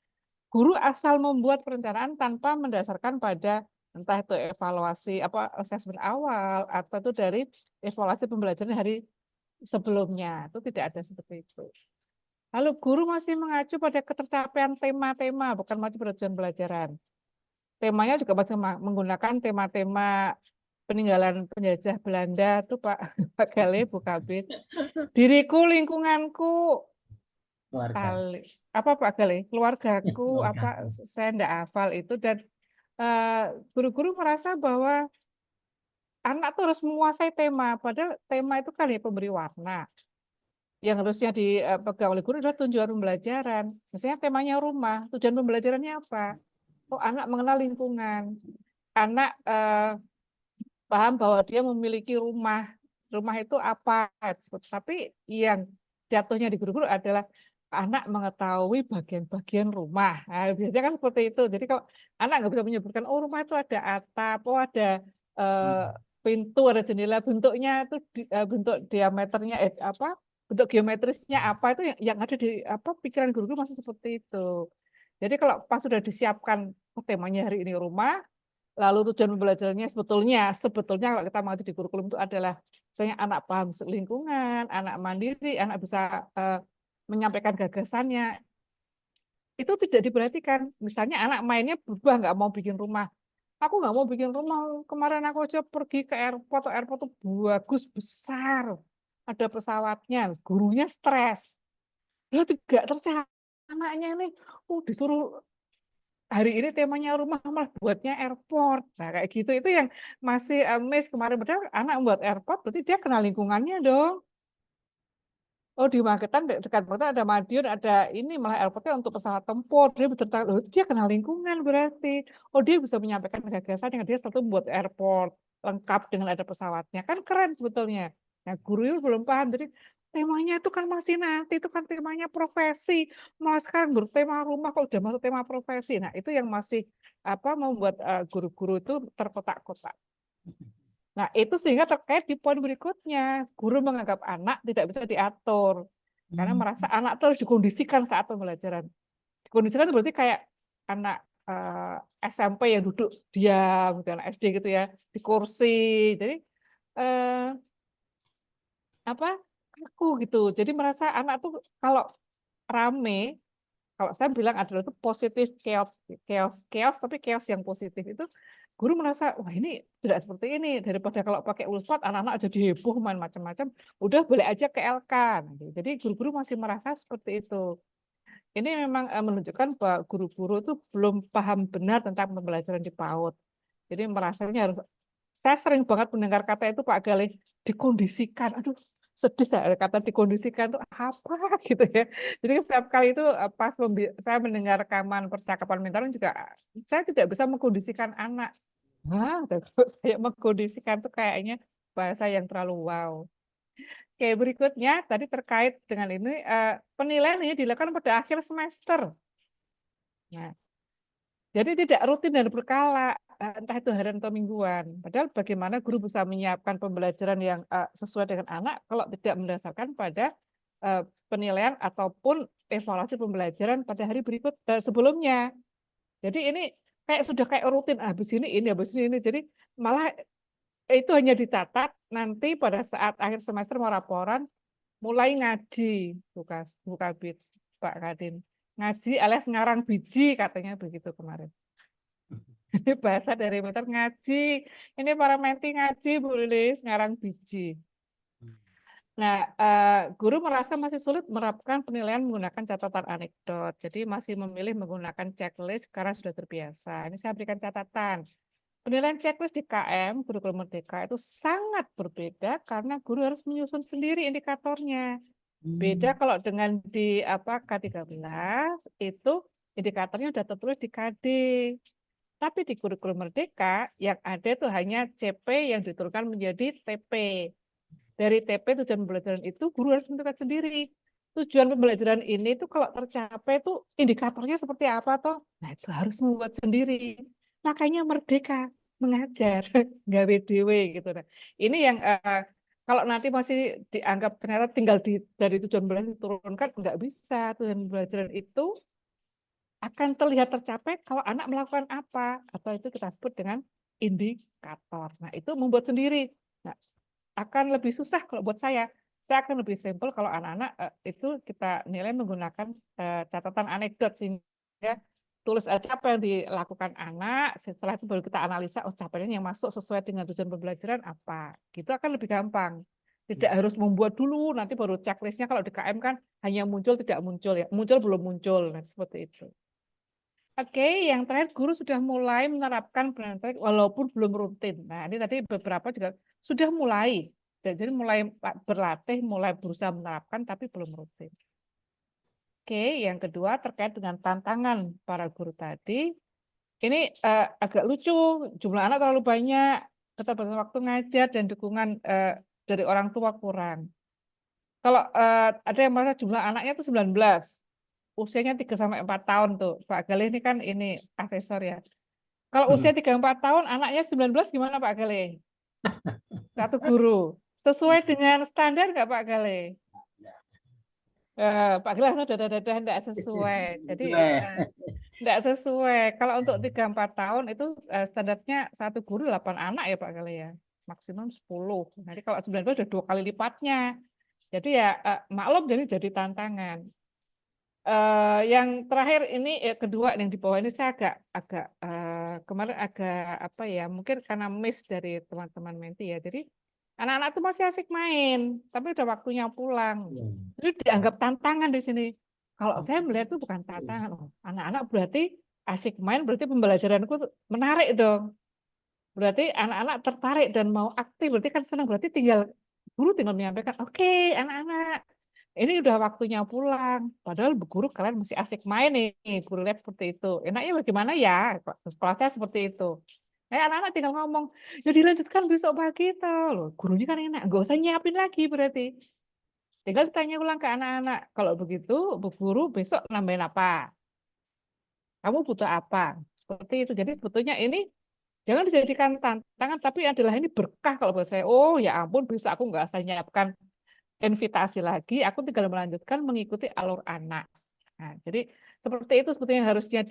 guru asal membuat perencanaan tanpa mendasarkan pada entah itu evaluasi asesmen awal atau itu dari evaluasi pembelajaran hari sebelumnya, itu tidak ada seperti itu. Lalu guru masih mengacu pada ketercapaian tema-tema, bukan mengacu pada tujuan pelajaran. Temanya juga masih menggunakan tema-tema peninggalan penjajah Belanda tuh Pak Gale, Bu Kabit. Diriku, lingkunganku, apa Pak Gale, keluargaku, apa saya enggak hafal itu, dan guru-guru merasa bahwa anak tuh harus menguasai tema, padahal tema itu kan ya pemberi warna. Yang harusnya dipegang oleh guru adalah tujuan pembelajaran. Misalnya temanya rumah, tujuan pembelajarannya apa? Oh, anak mengenal lingkungan. Anak paham bahwa dia memiliki rumah. Rumah itu apa? Tapi yang jatuhnya di guru-guru adalah anak mengetahui bagian-bagian rumah. Nah, biasanya kan seperti itu. Jadi kalau anak nggak bisa menyebutkan, oh rumah itu ada atap, oh ada pintu, ada jendela, bentuknya itu bentuk diameternya bentuk geometrisnya apa, itu yang ada di pikiran guru-guru masih seperti itu. Jadi kalau pas sudah disiapkan temanya hari ini rumah, lalu tujuan pembelajarannya sebetulnya kalau kita mengacu di kurikulum itu adalah misalnya anak paham lingkungan, anak mandiri, anak bisa menyampaikan gagasannya, itu tidak diperhatikan. Misalnya anak mainnya berubah, nggak mau bikin rumah. Aku nggak mau bikin rumah, kemarin aku aja pergi ke airport itu bagus, besar, ada pesawatnya, gurunya stres. Dia tidak tercapai anaknya ini, disuruh hari ini temanya rumah malah buatnya airport. Nah, kayak gitu itu yang masih miss kemarin. Padahal anak membuat airport berarti dia kenal lingkungannya dong. Oh, di Magetan dekat Magetan ada Madiun, ada ini malah airportnya untuk pesawat tempur. Dia kenal lingkungan berarti. Oh, dia bisa menyampaikan gagasan yang dia selalu membuat airport lengkap dengan ada pesawatnya. Kan keren sebetulnya. Nah, guru itu belum paham. Jadi temanya itu kan masih nanti, itu kan temanya profesi. Malah sekarang bertema rumah, kalau udah masuk tema profesi. Nah, itu yang masih membuat guru-guru itu terkotak-kotak. Nah, itu sehingga terkait di poin berikutnya, guru menganggap anak tidak bisa diatur. Karena merasa anak itu harus dikondisikan saat pembelajaran. Dikondisikan itu berarti kayak anak SMP yang duduk diam, gitu, anak SD gitu ya, di kursi. Jadi, kaku gitu. Jadi merasa anak tuh kalau rame, kalau saya bilang adalah itu positif chaos, tapi chaos yang positif itu guru merasa, wah ini tidak seperti ini, daripada kalau pakai ulspat anak-anak jadi heboh main macam-macam, udah boleh aja ke LK. Jadi guru-guru masih merasa seperti itu. ini memang menunjukkan bahwa guru-guru itu belum paham benar tentang pembelajaran di PAUD. Jadi merasanya harus, saya sering banget mendengar kata itu Pak Galih, dikondisikan. Aduh, sedih saya kata dikondisikan itu apa gitu ya. Jadi setiap kali itu pas saya mendengar rekaman percakapan mentoring juga, saya tidak bisa mengkondisikan anak. Wah, saya mengkondisikan itu kayaknya bahasa yang terlalu wow. Oke, berikutnya tadi terkait dengan ini, penilaian ini dilakukan pada akhir semester. Nah, jadi tidak rutin dan berkala, entah itu harian atau mingguan. Padahal bagaimana guru bisa menyiapkan pembelajaran yang sesuai dengan anak kalau tidak berdasarkan pada penilaian ataupun evaluasi pembelajaran pada hari sebelumnya. Jadi ini kayak sudah kayak rutin, habis ini, habis ini. Jadi malah itu hanya dicatat nanti pada saat akhir semester mau laporan, mulai ngaji, buka bit, Pak Kadin. Ngaji alias ngarang biji katanya begitu kemarin. Ini bahasa dari mentor ngaji. Ini para menti ngaji, Bu Lilis, ngarang biji. Nah, guru merasa masih sulit menerapkan penilaian menggunakan catatan anekdot. Jadi masih memilih menggunakan checklist karena sudah terbiasa. Ini saya berikan catatan. Penilaian checklist di KM, kurikulum merdeka itu sangat berbeda karena guru harus menyusun sendiri indikatornya. Beda kalau dengan di K13 itu indikatornya sudah tertulis di KD. Tapi di kurikulum merdeka yang ada itu hanya CP yang diturunkan menjadi TP. Dari TP tujuan pembelajaran itu guru harus menentukan sendiri. Tujuan pembelajaran ini itu kalau tercapai itu indikatornya seperti apa toh? Nah, itu harus membuat sendiri. Makanya merdeka mengajar, gawe dewe gitu. Nah, ini yang kalau nanti masih dianggap ternyata tinggal dari tujuan belajar diturunkan, nggak bisa. Tujuan pembelajaran itu akan terlihat tercapai kalau anak melakukan apa, atau itu kita sebut dengan indikator. Nah, itu membuat sendiri. Nah, akan lebih susah kalau buat saya. Saya akan lebih simpel kalau anak-anak itu kita nilai menggunakan catatan anekdot sehingga tulis aja apa yang dilakukan anak, setelah itu baru kita analisa, oh capaian yang masuk sesuai dengan tujuan pembelajaran apa. Gitu akan lebih gampang. Tidak harus membuat dulu, nanti baru checklistnya kalau di KM kan hanya muncul tidak muncul ya, muncul belum muncul, nah, seperti itu. Oke, yang terakhir guru sudah mulai menerapkan penilaian walaupun belum rutin. Nah, ini tadi beberapa juga sudah mulai. Jadi mulai berlatih, mulai berusaha menerapkan tapi belum rutin. Oke, yang kedua terkait dengan tantangan para guru tadi. Ini agak lucu, jumlah anak terlalu banyak, keterbatasan waktu ngajar dan dukungan dari orang tua kurang. Kalau ada yang merasa jumlah anaknya itu 19, usianya 3-4 tahun tuh. Pak Galih ini kan ini asesor ya. Kalau usia 3-4 tahun, anaknya 19 gimana Pak Galih? Satu guru. Sesuai dengan standar nggak Pak Galih? Pak Galih dadah enggak sesuai. Jadi enggak sesuai. Kalau untuk 3-4 tahun itu standarnya satu guru 8 anak ya Pak Galih ya. Maksimum 10. Nanti kalau 19 udah 2 kali lipatnya. Jadi ya maklum jadi tantangan. Yang terakhir ini kedua yang di bawah ini saya agak kemarin agak mungkin karena miss dari teman-teman menti ya. Jadi anak-anak tuh masih asik main, tapi udah waktunya pulang. Itu dianggap tantangan di sini. Kalau saya melihat itu bukan tantangan. Oh, anak-anak berarti asik main, berarti pembelajaranku menarik dong. Berarti anak-anak tertarik dan mau aktif, berarti kan senang. Berarti guru tinggal menyampaikan, oke, anak-anak, ini udah waktunya pulang. Padahal guru kalian masih asik main nih. Guru lihat seperti itu. Enaknya bagaimana ya? Sekolah saya seperti itu. Anak-anak tinggal ngomong, ya dilanjutkan besok pagi toh. Loh, gurunya kan enak. Nggak usah nyiapin lagi berarti. Tinggal tanya ulang ke anak-anak. Kalau begitu, Bu Guru besok nambahin apa? Kamu butuh apa? Seperti itu. Jadi sebetulnya ini jangan dijadikan tantangan, tapi adalah ini berkah kalau buat saya. Oh ya ampun, besok aku nggak usah nyiapkan invitasi lagi, aku tinggal melanjutkan mengikuti alur anak. Nah, jadi seperti itu sebetulnya harusnya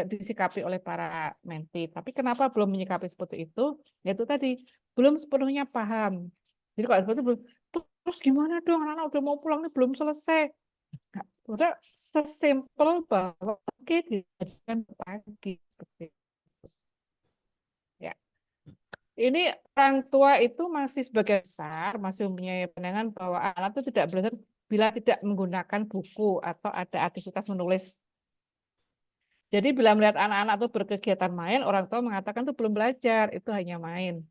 disikapi oleh para menti. Tapi kenapa belum menyikapi seperti itu? Yaitu tadi belum sepenuhnya paham. Jadi kalau seperti itu, terus gimana dong anak-anak udah mau pulang nih belum selesai. Nah, udah sesimpel bahwa oke diajarkan pagi seperti itu. Ya. Ini orang tua itu masih sebagai besar, masih mempunyai pandangan bahwa anak itu tidak belajar bila tidak menggunakan buku atau ada aktivitas menulis. Jadi bila melihat anak-anak itu berkegiatan main, orang tua mengatakan itu belum belajar, itu hanya main.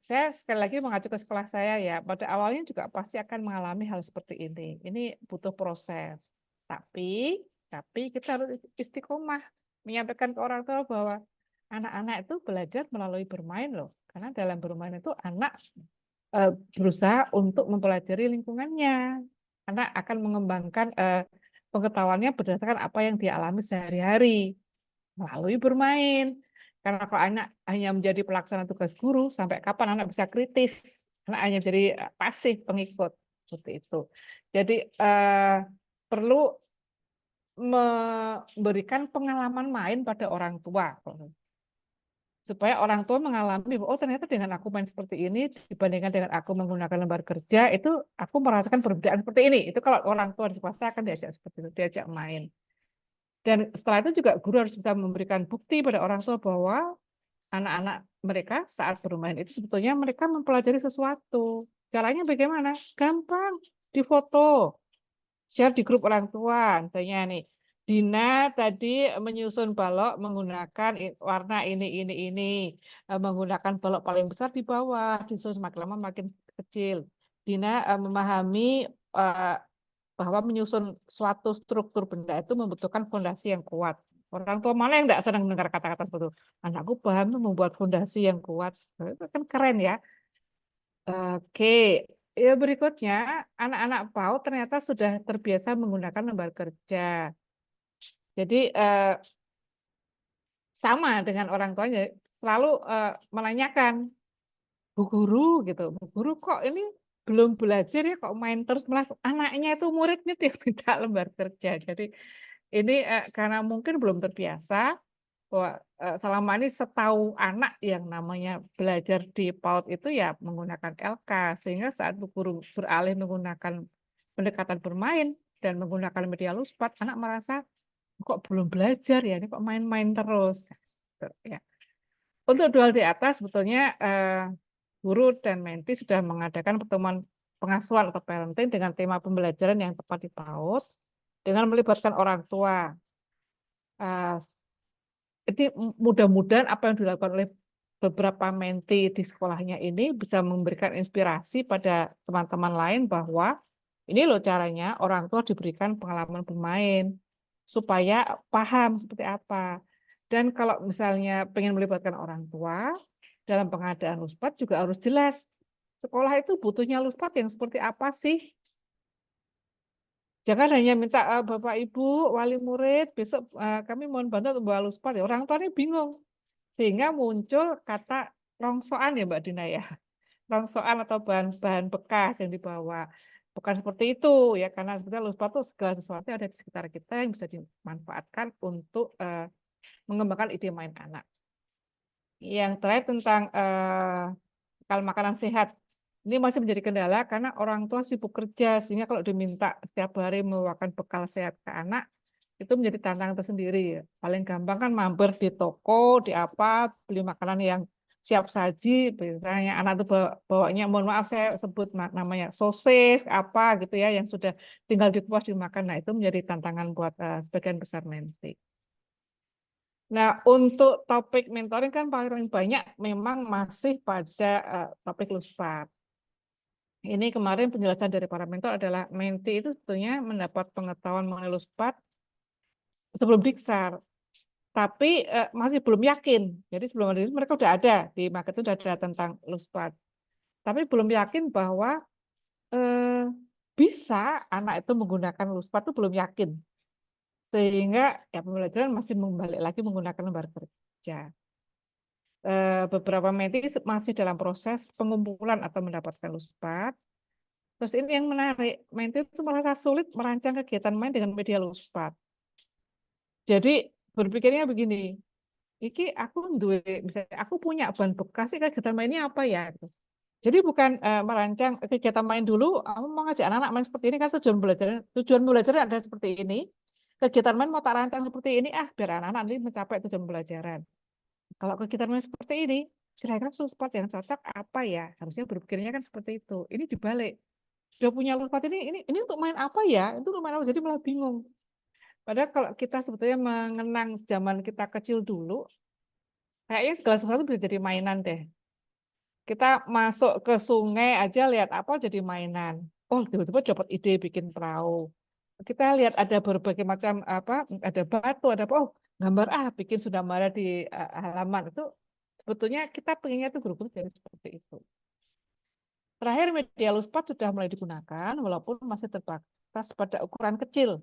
Saya sekali lagi mengacu ke sekolah saya ya, pada awalnya juga pasti akan mengalami hal seperti ini. Ini butuh proses. Tapi kita harus istiqomah menyampaikan ke orang tua bahwa anak-anak itu belajar melalui bermain loh. Karena dalam bermain itu anak berusaha untuk mempelajari lingkungannya. Anak akan mengembangkan pengetahuannya berdasarkan apa yang dia alami sehari-hari melalui bermain. Karena kalau anak hanya menjadi pelaksana tugas guru, sampai kapan anak bisa kritis? Anak hanya menjadi pasif pengikut seperti itu. Jadi perlu memberikan pengalaman main pada orang tua supaya orang tua mengalami, oh ternyata dengan aku main seperti ini dibandingkan dengan aku menggunakan lembar kerja, itu aku merasakan perbedaan seperti ini. Itu kalau orang tua di sekolah saya akan diajak seperti itu, diajak main. Dan setelah itu juga guru harus bisa memberikan bukti pada orang tua bahwa anak-anak mereka saat bermain itu sebetulnya mereka mempelajari sesuatu. Caranya bagaimana? Gampang, difoto, share di grup orang tua. Misalnya nih, Dina tadi menyusun balok menggunakan warna ini, menggunakan balok paling besar di bawah, disusun makin lama makin kecil. Dina memahami bahwa menyusun suatu struktur benda itu membutuhkan fondasi yang kuat. Orang tua mana yang tidak senang mendengar kata-kata seperti itu? Anakku paham tuh membuat fondasi yang kuat. Itu kan keren ya. Oke, ya berikutnya anak-anak PAUD ternyata sudah terbiasa menggunakan lembar kerja. Jadi sama dengan orang tuanya selalu menanyakan, Bu Guru gitu, Bu Guru kok ini belum belajar ya kok main terus, malah anaknya itu muridnya dia minta lembar kerja. Jadi ini karena mungkin belum terbiasa bahwa selama ini setahu anak yang namanya belajar di PAUD itu ya menggunakan LK, sehingga saat Bu Guru beralih menggunakan pendekatan bermain dan menggunakan media luspat, anak merasa kok belum belajar ya, ini kok main-main terus. Ya. Untuk dua hal di atas sebetulnya guru dan menti sudah mengadakan pertemuan pengasuhan atau parenting dengan tema pembelajaran yang tepat di PAUD dengan melibatkan orang tua. Ini mudah-mudahan apa yang dilakukan oleh beberapa menti di sekolahnya ini bisa memberikan inspirasi pada teman-teman lain bahwa ini loh caranya orang tua diberikan pengalaman bermain supaya paham seperti apa. Dan kalau misalnya pengen melibatkan orang tua dalam pengadaan luspat juga harus jelas sekolah itu butuhnya luspat yang seperti apa sih? Jangan hanya minta Bapak Ibu wali murid besok kami mohon bantu untuk bawa luspat ya. Orang tua ini bingung. Sehingga muncul kata rongsokan ya Mbak Dina ya. Rongsokan atau bahan-bahan bekas yang dibawa. Bukan seperti itu ya, karena sebetulnya luspat itu segala sesuatu yang ada di sekitar kita yang bisa dimanfaatkan untuk mengembangkan ide main anak. Yang terakhir tentang bekal makanan sehat. Ini masih menjadi kendala karena orang tua sibuk kerja, sehingga kalau diminta setiap hari membawakan bekal sehat ke anak, itu menjadi tantangan tersendiri. Paling gampang kan mampir di toko, di apa, beli makanan yang siap saji, misalnya anak itu bawanya, mohon maaf saya sebut namanya sosis, apa gitu ya, yang sudah tinggal dikupas dimakan. Nah itu menjadi tantangan buat sebagian besar menti. Nah, untuk topik mentoring kan paling banyak memang masih pada topik luspat. Ini kemarin penjelasan dari para mentor adalah menti itu sebetulnya mendapat pengetahuan mengenai luspat sebelum diksar, tapi masih belum yakin. Jadi sebelum ada mereka sudah ada di market itu sudah ada tentang luspat, tapi belum yakin bahwa bisa anak itu menggunakan luspat itu belum yakin. Sehingga ya pembelajaran masih membalik lagi menggunakan lembar kerja. Beberapa menti masih dalam proses pengumpulan atau mendapatkan luspat. Terus ini yang menarik, menti itu merasa sulit merancang kegiatan main dengan media luspat. Jadi berpikirnya begini, iki aku misalnya aku punya bahan bekas, kegiatan mainnya apa ya? Jadi bukan merancang kegiatan main dulu, aku mau ngajak anak-anak main seperti ini kan tujuan belajarnya ada seperti ini. Kegiatan main mau tak rancang seperti ini, biar anak-anak nanti mencapai tujuan pembelajaran. Kalau kegiatan main seperti ini, kira-kira spot yang cocok apa ya? Harusnya berpikirnya kan seperti itu. Ini dibalik. Sudah punya spot ini untuk main apa ya? Itu untuk main apa? Jadi malah bingung. Padahal kalau kita sebetulnya mengenang zaman kita kecil dulu, kayaknya segala sesuatu bisa jadi mainan deh. Kita masuk ke sungai aja lihat apa jadi mainan. Oh, tiba-tiba dapat ide bikin perahu. Kita lihat ada berbagai macam apa, ada batu, ada apa, oh gambar bikin Sundambara di halaman itu. Sebetulnya kita pengennya itu guru-guru jadi seperti itu. Terakhir media Luspot sudah mulai digunakan, walaupun masih terbatas pada ukuran kecil.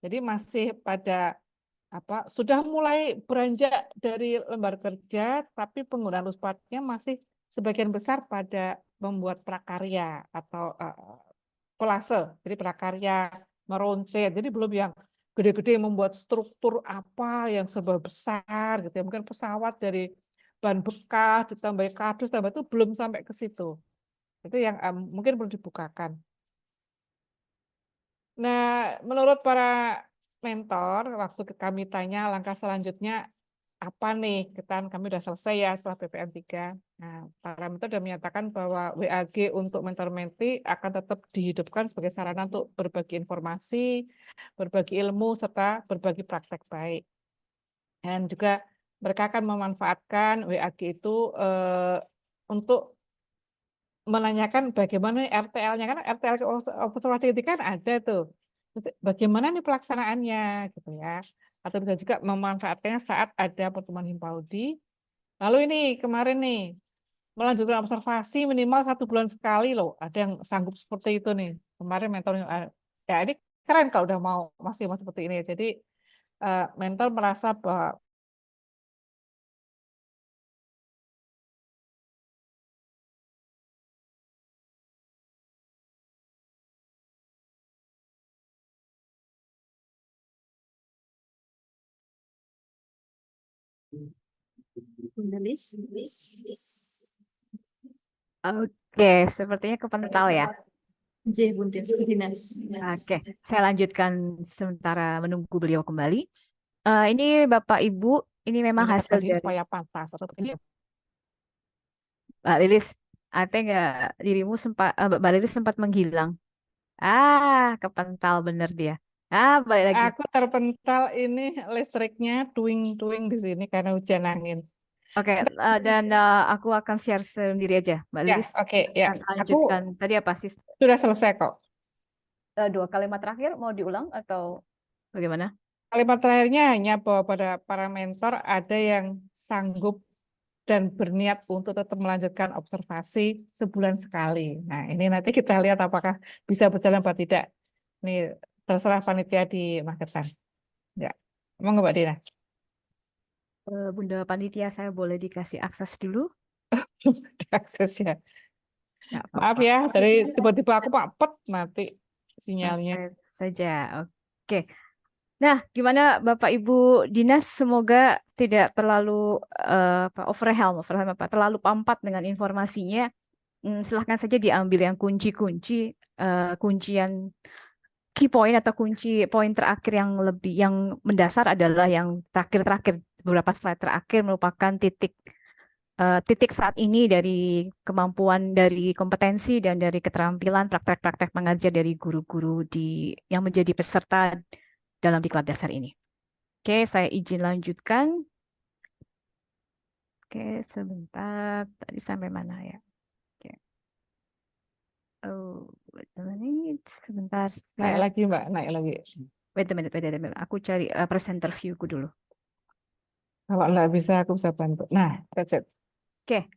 Jadi masih pada apa, sudah mulai beranjak dari lembar kerja, tapi penggunaan Luspotnya masih sebagian besar pada membuat prakarya atau kolase. Jadi prakarya, meruncit. Jadi belum yang gede-gede membuat struktur apa yang serba besar gitu ya. Mungkin pesawat dari bahan bekas ditambah kardus tambah itu belum sampai ke situ. Itu yang mungkin perlu dibukakan. Nah, menurut para mentor, waktu kami tanya langkah selanjutnya apa nih, kami udah selesai ya setelah PPM 3. Nah, para mentor sudah menyatakan bahwa WAG untuk mentor-menti akan tetap dihidupkan sebagai sarana untuk berbagi informasi, berbagi ilmu, serta berbagi praktek baik. Dan juga mereka akan memanfaatkan WAG itu untuk menanyakan bagaimana RTL-nya, kan RTL observasi itu kan ada tuh. Bagaimana nih pelaksanaannya gitu ya. Atau bisa juga memanfaatkannya saat ada pertemuan Himpaudi. Lalu ini kemarin nih melanjutkan observasi minimal 1 bulan sekali loh. Ada yang sanggup seperti itu nih. Kemarin mentornya ya ini keren kalau udah mau masih seperti ini. Jadi mentor merasa bahwa
Bunda Lis.
Oke, sepertinya kepental ya.
J Bunda Dinas.
Oke, saya lanjutkan sementara menunggu beliau kembali. Ini Bapak Ibu, ini memang hasil
tadi
dari
supaya pantas atau ini
Mbak Lilis. Ada nggak dirimu Mbak Lilis sempat menghilang? Kepental bener dia. Balik lagi.
aku terpental ini listriknya tuing-tuing di sini karena hujan angin.
Oke, dan aku akan share sendiri aja, Mbak
Ya,
Lilis.
oke, ya.
Akan lanjutkan tadi apa sih?
Sudah selesai kok.
2 kalimat terakhir mau diulang atau bagaimana?
Kalimat terakhirnya hanya bahwa pada para mentor ada yang sanggup dan berniat untuk tetap melanjutkan observasi sebulan sekali. Nah, ini nanti kita lihat apakah bisa berjalan atau tidak. Ini terserah panitia di Magetan. Ya, mau Mbak Dina?
Bunda Panitia, saya boleh dikasih akses dulu?
Akses ya.
Nggak
Maaf
apa-apa.
ya, dari tiba-tiba aku mati sinyalnya.
Akses saja. Oke. Nah, gimana Bapak Ibu Dinas? Semoga tidak terlalu overwhelm apa, terlalu pampat dengan informasinya. Silahkan saja diambil yang kunci-kunci, kuncian key point atau kunci poin terakhir yang mendasar adalah yang terakhir beberapa slide terakhir merupakan titik saat ini dari kemampuan, dari kompetensi dan dari keterampilan praktek-praktek mengajar dari guru-guru yang menjadi peserta dalam diklat dasar ini. Oke, saya izin lanjutkan. Oke, sebentar. Tadi sampai mana ya? Oke. Oh, wait a minute. Sebentar.
Naik lagi Mbak, naik lagi.
Wait a minute. Aku cari presenter view-ku dulu.
Kalau nggak bisa, aku bisa bantu. Nah, that's it.
Oke.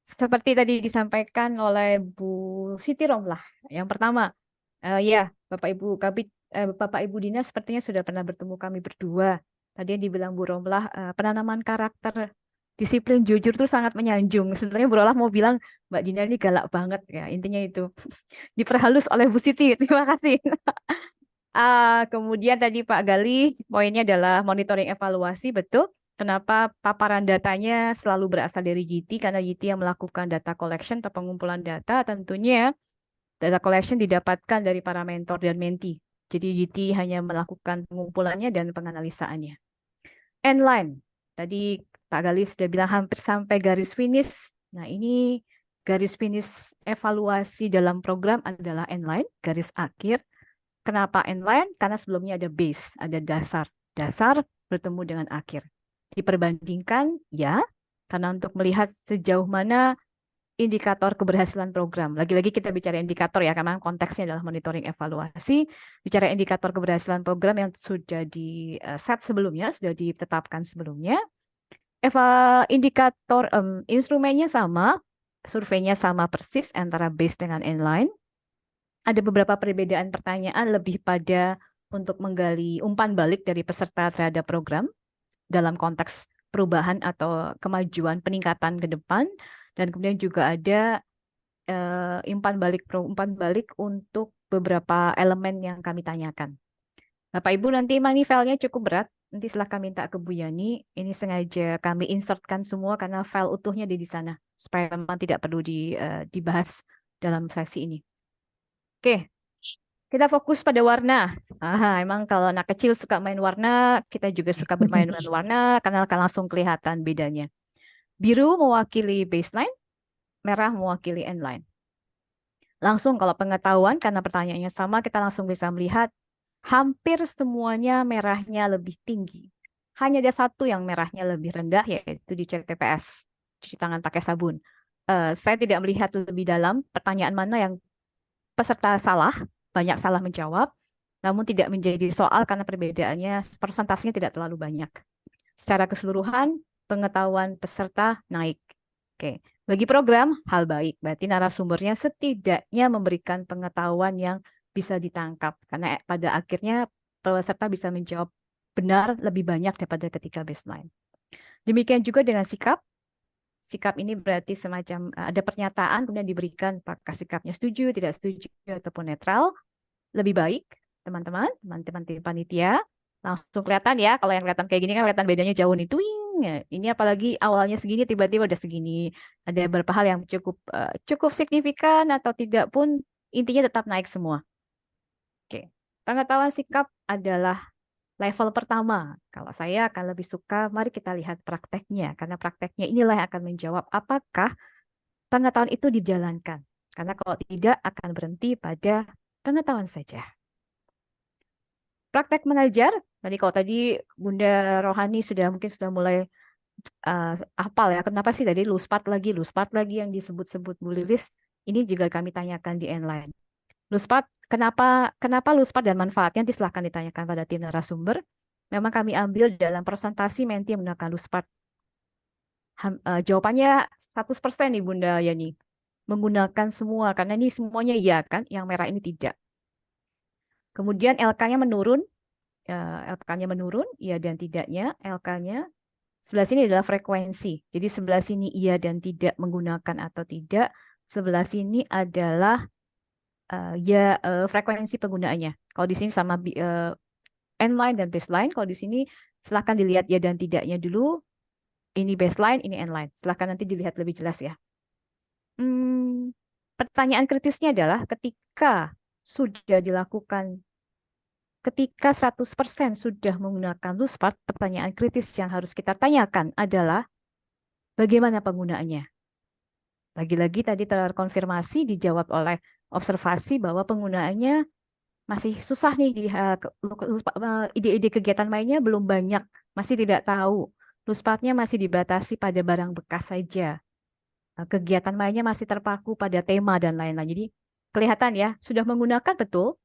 Seperti tadi disampaikan oleh Bu Siti Romlah. Yang pertama, ya, Bapak Ibu Dinas sepertinya sudah pernah bertemu kami berdua. Tadi yang dibilang Bu Romlah, penanaman karakter disiplin jujur itu sangat menyanjung. Sebenarnya Bu Romlah mau bilang Mbak Dina ini galak banget ya. Intinya itu diperhalus oleh Bu Siti. Terima kasih. Kemudian tadi Pak Gali, poinnya adalah monitoring evaluasi, betul. Kenapa paparan datanya selalu berasal dari YITI? Karena YITI yang melakukan data collection atau pengumpulan data, tentunya data collection didapatkan dari para mentor dan menti. Jadi YITI hanya melakukan pengumpulannya dan penganalisaannya. Endline, tadi Pak Gali sudah bilang hampir sampai garis finish. Nah, ini garis finish evaluasi dalam program adalah endline, garis akhir. Kenapa endline? Karena sebelumnya ada base, ada dasar. Dasar bertemu dengan akhir. Diperbandingkan, ya, karena untuk melihat sejauh mana indikator keberhasilan program. Lagi-lagi kita bicara indikator ya, karena konteksnya adalah monitoring evaluasi. Bicara indikator keberhasilan program yang sudah di set sebelumnya, sudah ditetapkan sebelumnya. Indikator instrumennya sama, surveinya sama persis antara base dengan inline. Ada beberapa perbedaan pertanyaan lebih pada untuk menggali umpan balik dari peserta terhadap program dalam konteks perubahan atau kemajuan peningkatan ke depan. Dan kemudian juga ada umpan balik untuk beberapa elemen yang kami tanyakan. Bapak Ibu, nanti memang ini filenya cukup berat. Nanti silahkan minta ke Bu Yani. Ini sengaja kami insertkan semua karena file utuhnya di sana. Supaya memang tidak perlu dibahas dalam sesi ini. Oke, kita fokus pada warna. Emang kalau anak kecil suka main warna, kita juga suka bermain dengan warna karena akan langsung kelihatan bedanya. Biru mewakili baseline, merah mewakili endline. Langsung kalau pengetahuan, karena pertanyaannya sama, kita langsung bisa melihat hampir semuanya merahnya lebih tinggi. Hanya ada satu yang merahnya lebih rendah, yaitu di CTPS, cuci tangan pakai sabun. Saya tidak melihat lebih dalam pertanyaan mana yang peserta salah, banyak salah menjawab, namun tidak menjadi soal karena perbedaannya, persentasenya tidak terlalu banyak. Secara keseluruhan, pengetahuan peserta naik. Oke, bagi program, hal baik. Berarti narasumbernya setidaknya memberikan pengetahuan yang bisa ditangkap. Karena pada akhirnya peserta bisa menjawab benar lebih banyak daripada ketika baseline. Demikian juga dengan sikap. Sikap ini berarti semacam ada pernyataan, kemudian diberikan apakah sikapnya setuju, tidak setuju, ataupun netral. Lebih baik, teman-teman panitia. Langsung kelihatan ya, kalau yang kelihatan kayak gini kan kelihatan bedanya jauh nih. Twing. Ini apalagi awalnya segini, tiba-tiba udah segini. Ada beberapa hal yang cukup signifikan atau tidak pun, intinya tetap naik semua. Oke, pengetahuan sikap adalah level pertama. Kalau saya akan lebih suka, mari kita lihat prakteknya. Karena prakteknya inilah yang akan menjawab apakah pengetahuan itu dijalankan. Karena kalau tidak, akan berhenti pada pengetahuan saja. Praktek mengajar, tadi kalau tadi Bunda Rohani mungkin sudah mulai hafal ya. Kenapa sih tadi luspat lagi yang disebut-sebut Bu Lilis, ini juga kami tanyakan di inline. Luspat, kenapa luspat dan manfaatnya nanti silahkan ditanyakan pada tim narasumber. Memang kami ambil dalam presentasi Menti menggunakan luspat. Jawabannya 100% nih Bunda Yani. Menggunakan semua, karena ini semuanya iya kan, yang merah ini tidak. Kemudian LK-nya menurun, iya dan tidaknya, LK-nya. Sebelah sini adalah frekuensi. Jadi sebelah sini iya dan tidak menggunakan atau tidak. Sebelah sini adalah frekuensi penggunaannya. Kalau di sini sama endline dan baseline. Kalau di sini silahkan dilihat ya dan tidaknya dulu. Ini baseline, ini endline. Silahkan nanti dilihat lebih jelas ya. Pertanyaan kritisnya adalah ketika 100% sudah menggunakan luspat, pertanyaan kritis yang harus kita tanyakan adalah bagaimana penggunaannya. Lagi-lagi tadi terkonfirmasi dijawab oleh observasi bahwa penggunaannya masih susah nih, ide-ide kegiatan mainnya belum banyak, masih tidak tahu. Luspatnya masih dibatasi pada barang bekas saja. Kegiatan mainnya masih terpaku pada tema dan lain-lain. Jadi kelihatan ya, sudah menggunakan betul,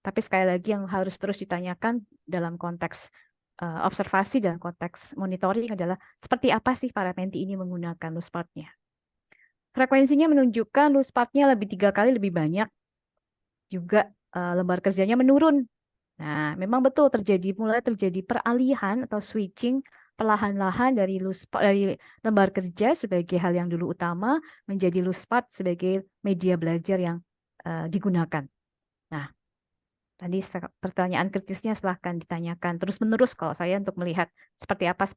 tapi sekali lagi yang harus terus ditanyakan dalam konteks observasi dan konteks monitoring adalah seperti apa sih para menti ini menggunakan luspatnya. Frekuensinya menunjukkan luspatnya 3 kali lebih banyak. Juga lembar kerjanya menurun. Nah, memang betul mulai terjadi peralihan atau switching perlahan-lahan dari lembar kerja sebagai hal yang dulu utama menjadi luspat sebagai media belajar yang digunakan. Nah, tadi pertanyaan kritisnya silahkan ditanyakan terus-menerus kalau saya untuk melihat seperti apa.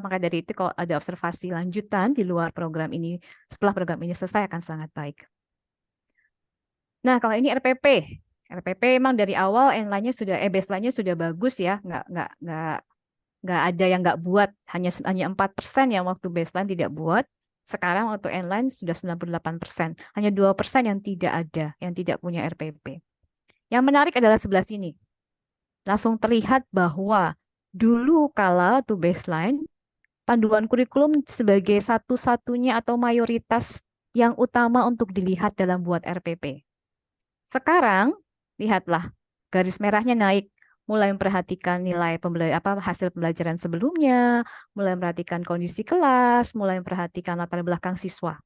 Maka dari itu kalau ada observasi lanjutan di luar program ini, setelah program ini selesai akan sangat baik. Nah, kalau ini RPP memang dari awal baseline-nya sudah bagus ya, nggak nggak ada yang nggak buat, hanya 4% yang waktu baseline tidak buat. Sekarang waktu endline sudah 98%. Hanya 2% yang tidak ada, yang tidak punya RPP. Yang menarik adalah sebelah sini. Langsung terlihat bahwa dulu kala to baseline, panduan kurikulum sebagai satu-satunya atau mayoritas yang utama untuk dilihat dalam buat RPP. Sekarang, lihatlah, garis merahnya naik. Mulai memperhatikan nilai hasil pembelajaran sebelumnya, mulai memperhatikan kondisi kelas, mulai memperhatikan latar belakang siswa.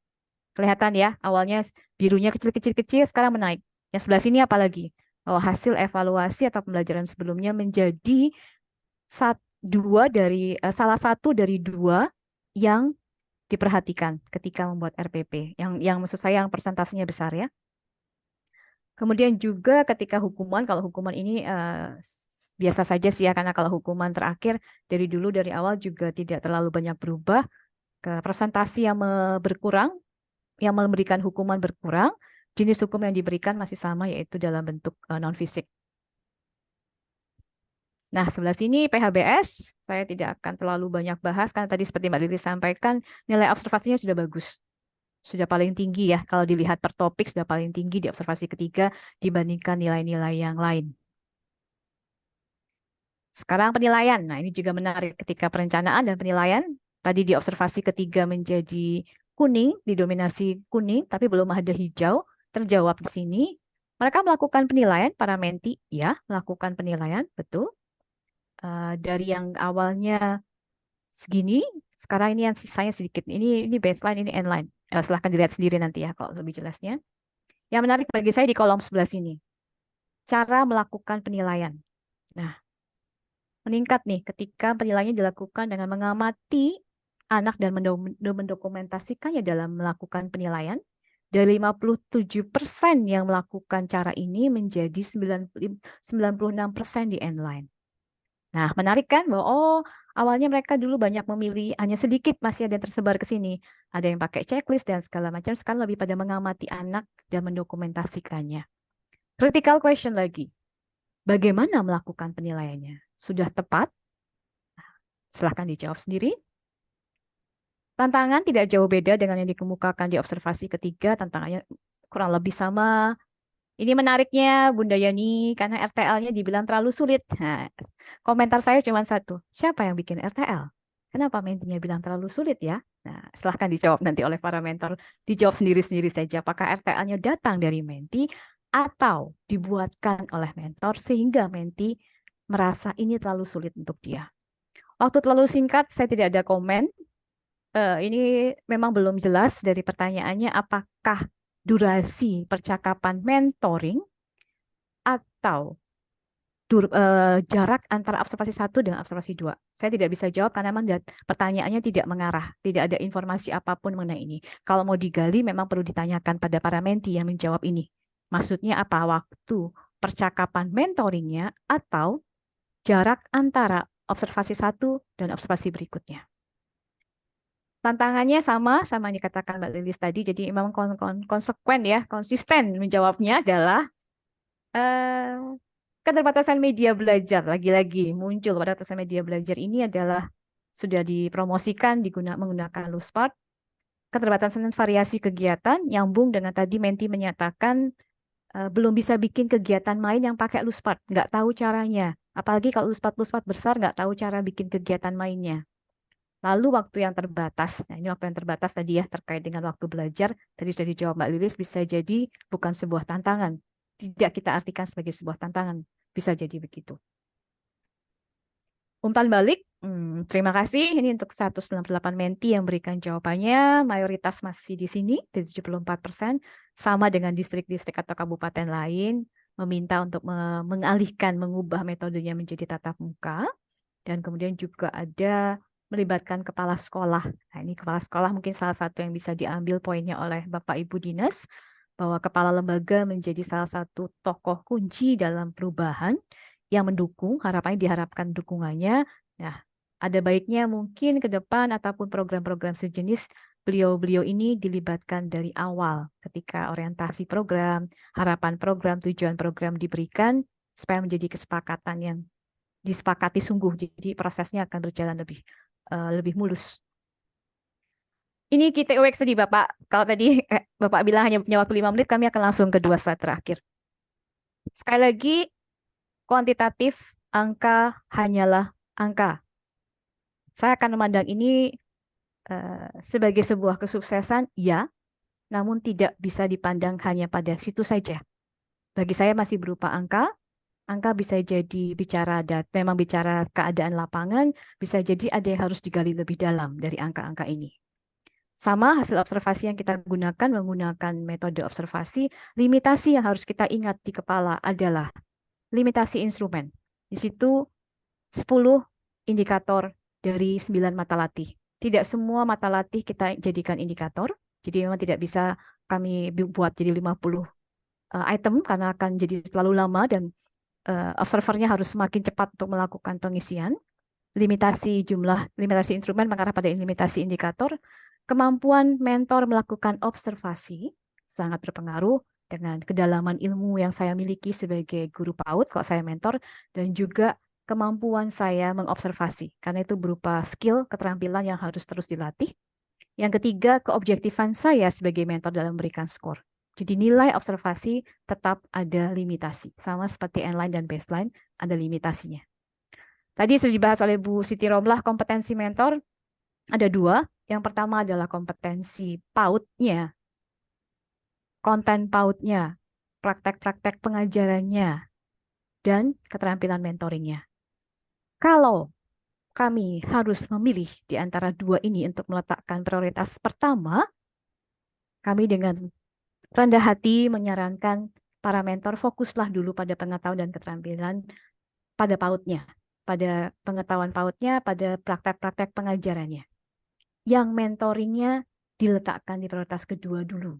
Kelihatan ya, awalnya birunya kecil-kecil, sekarang menaik. Yang sebelah sini apalagi? Bahwa hasil evaluasi atau pembelajaran sebelumnya menjadi salah satu dari 2 yang diperhatikan ketika membuat RPP. Yang maksud saya yang persentasenya besar ya. Kemudian juga ketika hukuman, kalau hukuman ini biasa saja sih ya, karena kalau hukuman terakhir dari dulu dari awal juga tidak terlalu banyak berubah. Ke presentasi yang berkurang, yang memberikan hukuman berkurang, jenis hukum yang diberikan masih sama yaitu dalam bentuk non-fisik. Nah, sebelah sini PHBS, saya tidak akan terlalu banyak bahas karena tadi seperti Mbak Lili sampaikan, nilai observasinya sudah bagus. Sudah paling tinggi ya, kalau dilihat per topik sudah paling tinggi di observasi ketiga dibandingkan nilai-nilai yang lain. Sekarang penilaian. Nah, ini juga menarik ketika perencanaan dan penilaian. Tadi di observasi ketiga menjadi kuning, didominasi kuning, tapi belum ada hijau. Terjawab di sini. Mereka melakukan penilaian, para menti, ya, melakukan penilaian, betul. Dari yang awalnya segini, sekarang ini yang sisanya sedikit. Ini baseline, ini endline. Silahkan dilihat sendiri nanti ya, kalau lebih jelasnya. Yang menarik bagi saya di kolom sebelah sini. Cara melakukan penilaian. Nah, meningkat nih ketika penilaiannya dilakukan dengan mengamati anak dan mendokumentasikannya dalam melakukan penilaian. Dari 57% yang melakukan cara ini menjadi 96% di endline. Nah, menarik kan bahwa awalnya mereka dulu banyak memilih, hanya sedikit masih ada yang tersebar ke sini. Ada yang pakai checklist dan segala macam, sekarang lebih pada mengamati anak dan mendokumentasikannya. Critical question lagi. Bagaimana melakukan penilaiannya? Sudah tepat? Silahkan dijawab sendiri. Tantangan tidak jauh beda dengan yang dikemukakan di observasi ketiga, tantangannya kurang lebih sama. Ini menariknya Bunda Yani, karena RTL-nya dibilang terlalu sulit. Nah, komentar saya cuma satu, siapa yang bikin RTL? Kenapa mentinya bilang terlalu sulit ya? Nah, silahkan dijawab nanti oleh para mentor. Dijawab sendiri-sendiri saja, apakah RTL-nya datang dari menti atau dibuatkan oleh mentor sehingga menti merasa ini terlalu sulit untuk dia. Waktu terlalu singkat, saya tidak ada komen. Ini memang belum jelas dari pertanyaannya apakah durasi percakapan mentoring atau jarak antara observasi 1 dengan observasi 2. Saya tidak bisa jawab karena memang pertanyaannya tidak mengarah, tidak ada informasi apapun mengenai ini. Kalau mau digali memang perlu ditanyakan pada para menti yang menjawab ini. Maksudnya apa waktu percakapan mentoringnya atau jarak antara observasi 1 dan observasi berikutnya. Tantangannya sama yang dikatakan Mbak Lilis tadi, jadi memang konsekuen ya, konsisten menjawabnya adalah keterbatasan media belajar. Lagi-lagi muncul keterbatasan media belajar ini adalah sudah dipromosikan menggunakan Luspart. Keterbatasan variasi kegiatan nyambung dengan tadi Menti menyatakan belum bisa bikin kegiatan main yang pakai Luspart, nggak tahu caranya. Apalagi kalau Luspart besar nggak tahu cara bikin kegiatan mainnya. Lalu waktu yang terbatas, nah ini waktu yang terbatas tadi ya terkait dengan waktu belajar, tadi sudah dijawab Mbak Lilis, bisa jadi bukan sebuah tantangan. Tidak kita artikan sebagai sebuah tantangan, bisa jadi begitu. Umpan balik, terima kasih. Ini untuk 198 menti yang berikan jawabannya, mayoritas masih di sini, di 74%, sama dengan distrik-distrik atau kabupaten lain, meminta untuk mengalihkan, mengubah metodenya menjadi tatap muka, dan kemudian juga ada melibatkan kepala sekolah. Nah, ini kepala sekolah mungkin salah satu yang bisa diambil poinnya oleh Bapak Ibu Dinas, bahwa kepala lembaga menjadi salah satu tokoh kunci dalam perubahan yang mendukung, diharapkan dukungannya. Nah, ada baiknya mungkin ke depan ataupun program-program sejenis, beliau-beliau ini dilibatkan dari awal ketika orientasi program, harapan program, tujuan program diberikan, supaya menjadi kesepakatan yang disepakati sungguh. Jadi prosesnya akan berjalan lebih mulus. Ini kita UX tadi Bapak. Kalau tadi Bapak bilang hanya punya waktu 5 menit, kami akan langsung ke 2 slide terakhir. Sekali lagi, kuantitatif, angka hanyalah angka. Saya akan memandang ini sebagai sebuah kesuksesan, ya, namun tidak bisa dipandang hanya pada situ saja. Bagi saya masih berupa angka. Angka bisa jadi memang bicara keadaan lapangan, bisa jadi ada yang harus digali lebih dalam dari angka-angka ini. Sama hasil observasi yang kita gunakan menggunakan metode observasi, limitasi yang harus kita ingat di kepala adalah limitasi instrumen. Di situ 10 indikator dari 9 mata latih. Tidak semua mata latih kita jadikan indikator, jadi memang tidak bisa kami buat jadi 50 item karena akan jadi terlalu lama dan observernya harus semakin cepat untuk melakukan pengisian. Limitasi instrumen mengarah pada limitasi indikator. Kemampuan mentor melakukan observasi sangat berpengaruh dengan kedalaman ilmu yang saya miliki sebagai guru PAUD kalau saya mentor, dan juga kemampuan saya mengobservasi, karena itu berupa skill, keterampilan yang harus terus dilatih. Yang ketiga, keobjektifan saya sebagai mentor dalam memberikan skor. Jadi nilai observasi tetap ada limitasi. Sama seperti endline dan baseline, ada limitasinya. Tadi sudah dibahas oleh Bu Siti Romlah, kompetensi mentor ada 2. Yang pertama adalah kompetensi PAUD-nya, konten PAUD-nya, praktek-praktek pengajarannya, dan keterampilan mentoringnya. Kalau kami harus memilih di antara 2 ini untuk meletakkan prioritas pertama, kami dengan rendah hati menyarankan para mentor fokuslah dulu pada pengetahuan dan keterampilan pada PAUD-nya, pada pengetahuan PAUD-nya, pada praktek-praktek pengajarannya. Yang mentoringnya diletakkan di prioritas kedua dulu.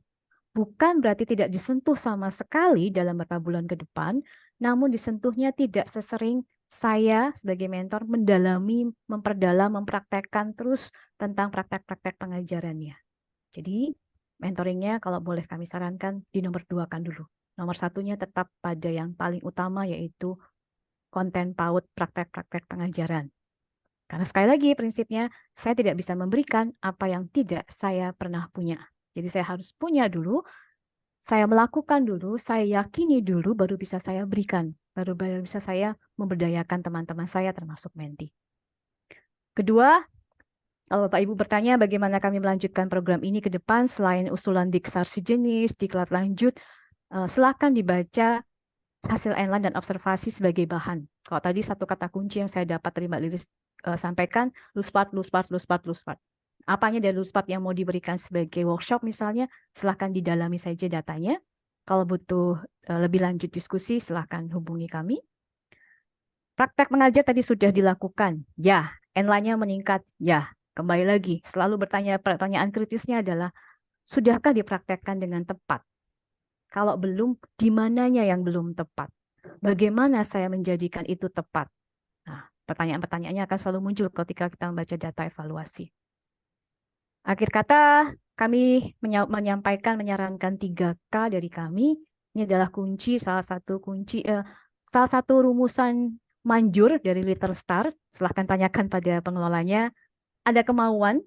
Bukan berarti tidak disentuh sama sekali dalam beberapa bulan ke depan, namun disentuhnya tidak sesering saya sebagai mentor mendalami, memperdalam, mempraktekkan terus tentang praktek-praktek pengajarannya. Jadi mentoringnya kalau boleh kami sarankan di nomor 2-kan dulu. Nomor 1-nya tetap pada yang paling utama, yaitu konten PAUD praktek-praktek pengajaran. Karena sekali lagi prinsipnya saya tidak bisa memberikan apa yang tidak saya pernah punya. Jadi saya harus punya dulu, saya melakukan dulu, saya yakini dulu, baru bisa saya berikan. Baru bisa saya memberdayakan teman-teman saya termasuk menti. Kedua, kalau Bapak Ibu bertanya bagaimana kami melanjutkan program ini ke depan selain usulan diksar sejenis, diklat lanjut, silakan dibaca hasil endline dan observasi sebagai bahan. Kalau tadi satu kata kunci yang saya dapat terima Lilis sampaikan, luspart. Apanya dari luspart yang mau diberikan sebagai workshop misalnya, silahkan didalami saja datanya. Kalau butuh lebih lanjut diskusi, silahkan hubungi kami. Praktek mengajar tadi sudah dilakukan, ya. Endline-nya meningkat, ya. Kembali lagi, selalu pertanyaan kritisnya adalah, sudahkah dipraktekkan dengan tepat? Kalau belum, di mananya yang belum tepat? Bagaimana saya menjadikan itu tepat? Nah, pertanyaan-pertanyaannya akan selalu muncul ketika kita membaca data evaluasi. Akhir kata, kami menyarankan 3K dari kami. Ini adalah salah satu rumusan manjur dari Litterstar. Silahkan tanyakan pada pengelolanya. Ada kemauan,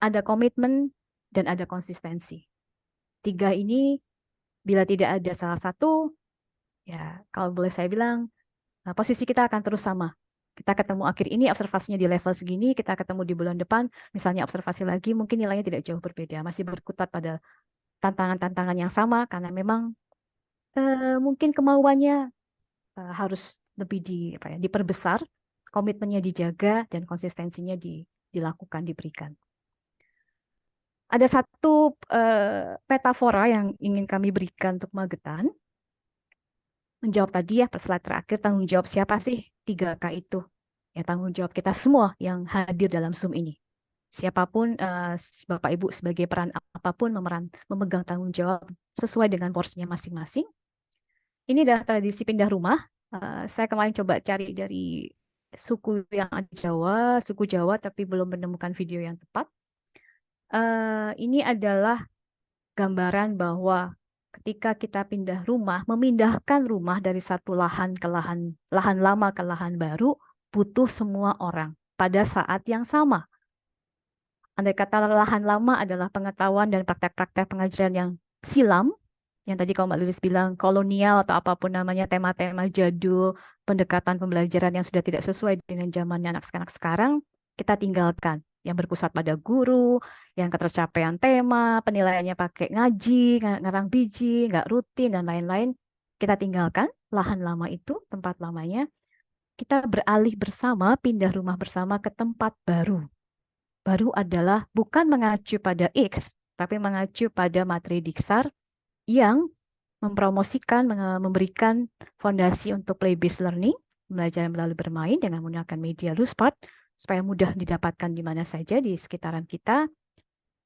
ada komitmen, dan ada konsistensi. 3 ini, bila tidak ada salah satu, ya kalau boleh saya bilang, posisi kita akan terus sama. Kita ketemu akhir ini, observasinya di level segini, kita ketemu di bulan depan, misalnya observasi lagi, mungkin nilainya tidak jauh berbeda. Masih berkutat pada tantangan-tantangan yang sama, karena memang mungkin kemauannya harus lebih diperbesar, komitmennya dijaga, dan konsistensinya dilakukan, diberikan. Ada satu metafora yang ingin kami berikan untuk Magetan. Menjawab tadi ya, slide terakhir, tanggung jawab siapa sih 3K itu? Ya, tanggung jawab kita semua yang hadir dalam Zoom ini. Siapapun, Bapak Ibu sebagai peran apapun memegang tanggung jawab sesuai dengan porsinya masing-masing. Ini adalah tradisi pindah rumah. Saya kemarin coba cari dari suku yang ada di Jawa, suku Jawa, tapi belum menemukan video yang tepat. Ini adalah gambaran bahwa ketika kita pindah rumah, memindahkan rumah dari satu lahan ke lahan lama ke lahan baru, butuh semua orang pada saat yang sama. Andai kata lahan lama adalah pengetahuan dan praktek-praktek pengajaran yang silam, yang tadi kalau Mbak Lilis bilang kolonial atau apapun namanya, tema-tema jadul, pendekatan pembelajaran yang sudah tidak sesuai dengan zamannya anak-anak sekarang, kita tinggalkan. Yang berpusat pada guru, yang ketercapaian tema, penilaiannya pakai ngaji, ngarang biji, nggak rutin, dan lain-lain, kita tinggalkan lahan lama itu, tempat lamanya, kita beralih bersama, pindah rumah bersama ke tempat baru. Baru adalah bukan mengacu pada X, tapi mengacu pada materi Diksar yang mempromosikan, memberikan fondasi untuk play-based learning, belajar melalui bermain dengan menggunakan media Luspot, supaya mudah didapatkan di mana saja di sekitaran kita,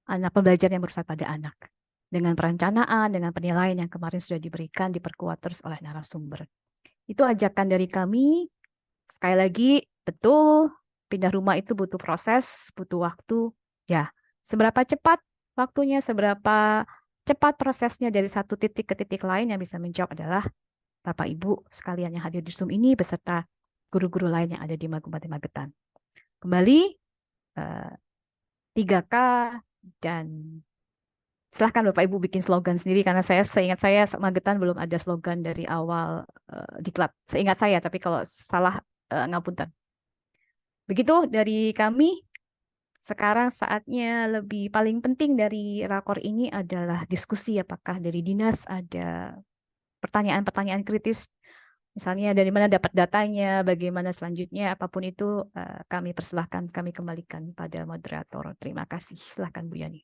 anak pembelajaran yang bersifat pada anak. Dengan perencanaan, dengan penilaian yang kemarin sudah diberikan, diperkuat terus oleh narasumber. Itu ajakan dari kami. Sekali lagi, betul, pindah rumah itu butuh proses, butuh waktu. Ya, seberapa cepat waktunya, seberapa cepat prosesnya dari satu titik ke titik lain, yang bisa menjawab adalah Bapak Ibu sekalian yang hadir di Zoom ini beserta guru-guru lain yang ada di Kabupaten Magetan. Kembali 3K dan silahkan Bapak Ibu bikin slogan sendiri, karena seingat saya Magetan belum ada slogan dari awal diklat. Seingat saya, tapi kalau salah ngapunten. Begitu dari kami. Sekarang saatnya lebih paling penting dari rakor ini adalah diskusi. Apakah dari dinas ada pertanyaan-pertanyaan kritis, misalnya dari mana dapat datanya, bagaimana selanjutnya, apapun itu kami persilahkan, kami kembalikan pada moderator. Terima kasih. Silahkan Bu Yani.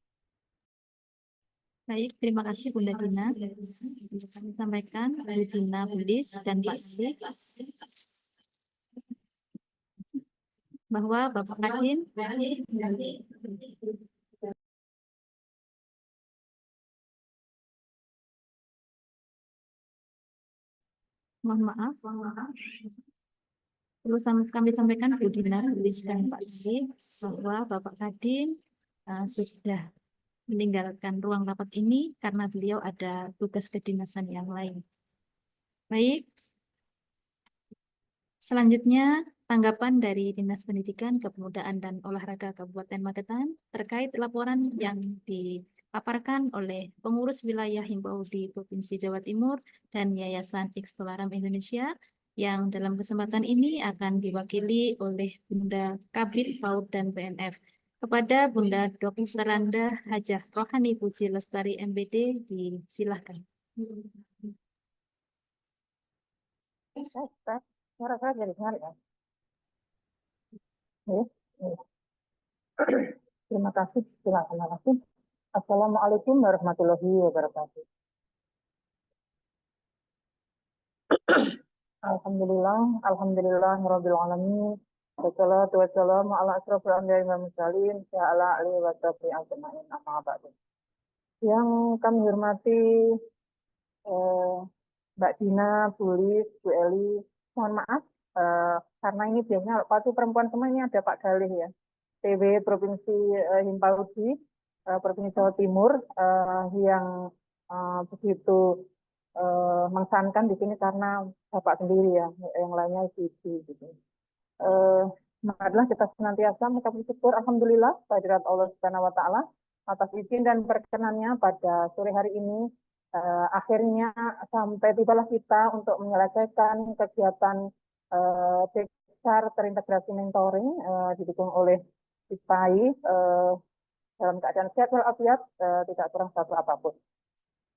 Baik, terima kasih Bunda Dina. Bisa kami sampaikan Bu Dina, Bu Lis, dan Pak Ali bahwa Bapak Kadin mohon maaf. Perlu kami sampaikan Bu Dina, Bu Lis, dan Pak Ali bahwa Bapak Kadin sudah meninggalkan ruang rapat ini karena beliau ada tugas kedinasan yang lain. Baik, selanjutnya tanggapan dari Dinas Pendidikan, Kepemudaan, dan Olahraga Kabupaten Magetan terkait laporan yang dipaparkan oleh pengurus wilayah Himbau di Provinsi Jawa Timur dan Yayasan X-Tolaram Indonesia, yang dalam kesempatan ini akan diwakili oleh Bunda Kabid PAUD dan PNF. Kepada Bunda Dr. Randa Hajah Rohani Puji Lestari MBD, disilahkan.
Suara saya jadi dengar ya. Terima kasih. Silakan. Assalamualaikum warahmatullahi wabarakatuh. Alhamdulillah, rabbil alamin. Wassalatu wassalamu ala asrofil anbiya'i wal mursalin wa ala alihi wa sahbihi ajma'in, amma ba'du. Yang kami hormati Mbak Dina, Bu Lis, Bu Eli, mohon maaf karena ini biasanya waktu perempuan semua ini ada Pak Galih ya, PW Provinsi Himpaudi, Provinsi Jawa Timur, yang begitu mengesankan di sini karena Bapak sendiri ya, yang lainnya ibu gitu. Marilah kita senantiasa mengucap syukur alhamdulillah kehadirat Allah Subhanahu wa taala atas izin dan perkenannya pada sore hari ini akhirnya sampai tibalah kita untuk menyelesaikan kegiatan besar terintegrasi mentoring didukung oleh IPAI dalam keadaan sehat walafiat, tidak kurang satu apapun.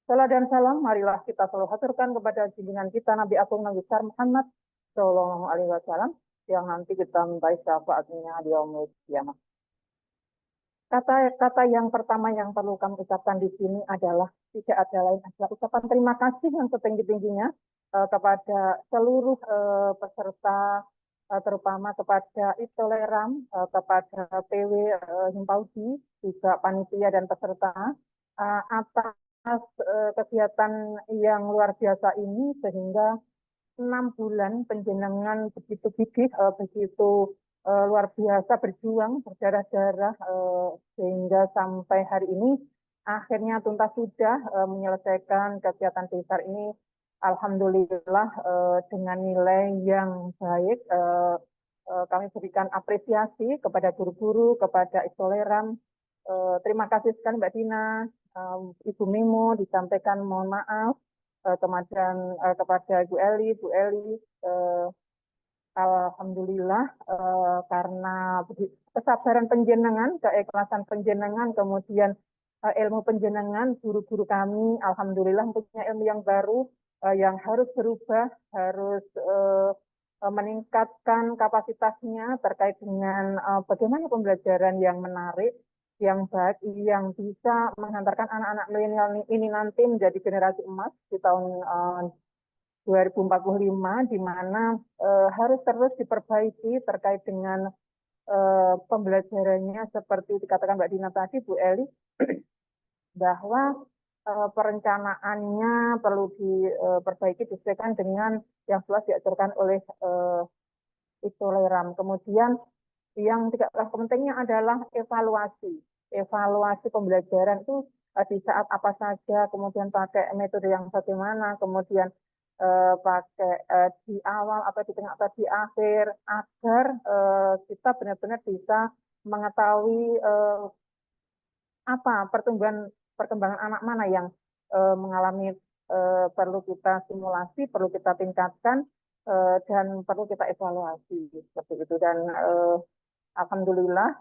Salam dan salam, marilah kita selalu haturkan kepada junjungan kita Nabi Agung Nabi besar Muhammad Shallallahu Alaihi Wasallam, yang nanti kita minta syafaatnya di yaumul qiyamah. Kata yang pertama yang perlu kami ucapkan di sini adalah tidak ada lain adalah ucapan terima kasih yang setinggi-tingginya kepada seluruh peserta, terutama kepada X-Tolaram, kepada PW Himpaudi, juga panitia dan peserta atas kegiatan yang luar biasa ini, sehingga 6 bulan penjenengan begitu gigih, begitu luar biasa berjuang berdarah-darah sehingga sampai hari ini akhirnya tuntas sudah menyelesaikan kegiatan dasar ini, alhamdulillah dengan nilai yang baik. Kami berikan apresiasi kepada guru-guru, kepada Istoleram. Terima kasih sekali Mbak Dina, Ibu Mimo, disampaikan mohon maaf kemudian kepada Bu Eli. Alhamdulillah karena kesabaran penjenengan, keikhlasan penjenengan, kemudian ilmu penjenengan, guru-guru kami, alhamdulillah punya ilmu yang baru yang harus berubah, harus meningkatkan kapasitasnya terkait dengan bagaimana pembelajaran yang menarik, yang baik, yang bisa menghantarkan anak-anak milenial ini nanti menjadi generasi emas di tahun 2045, di mana harus terus diperbaiki terkait dengan pembelajarannya seperti dikatakan Mbak Dina tadi, Bu Eli, bahwa perencanaannya perlu diperbaiki disesuaikan dengan yang telah diajarkan oleh Istoleram. Kemudian yang tidak kalah pentingnya adalah evaluasi. Evaluasi pembelajaran itu di saat apa saja, kemudian pakai metode yang bagaimana, kemudian pakai di awal atau di tengah atau di akhir, agar kita benar-benar bisa mengetahui apa perkembangan anak mana yang mengalami perlu kita simulasi, perlu kita tingkatkan, dan perlu kita evaluasi seperti itu. Dan alhamdulillah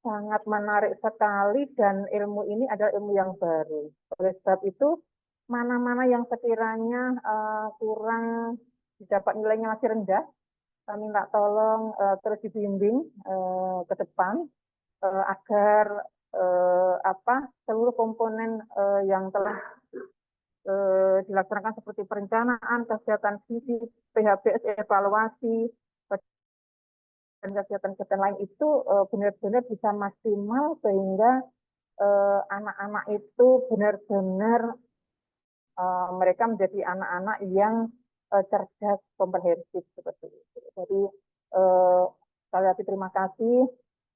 sangat menarik sekali, dan ilmu ini adalah ilmu yang baru. Oleh sebab itu, mana-mana yang sekiranya kurang didapat nilainya masih rendah, kami minta tolong terus dibimbing ke depan agar seluruh komponen yang telah dilaksanakan seperti perencanaan, kegiatan visi, PHBS, evaluasi, dan kegiatan-kegiatan lain itu benar-benar bisa maksimal sehingga anak-anak itu benar-benar mereka menjadi anak-anak yang cerdas, komprehensif seperti itu. Jadi sekali lagi terima kasih,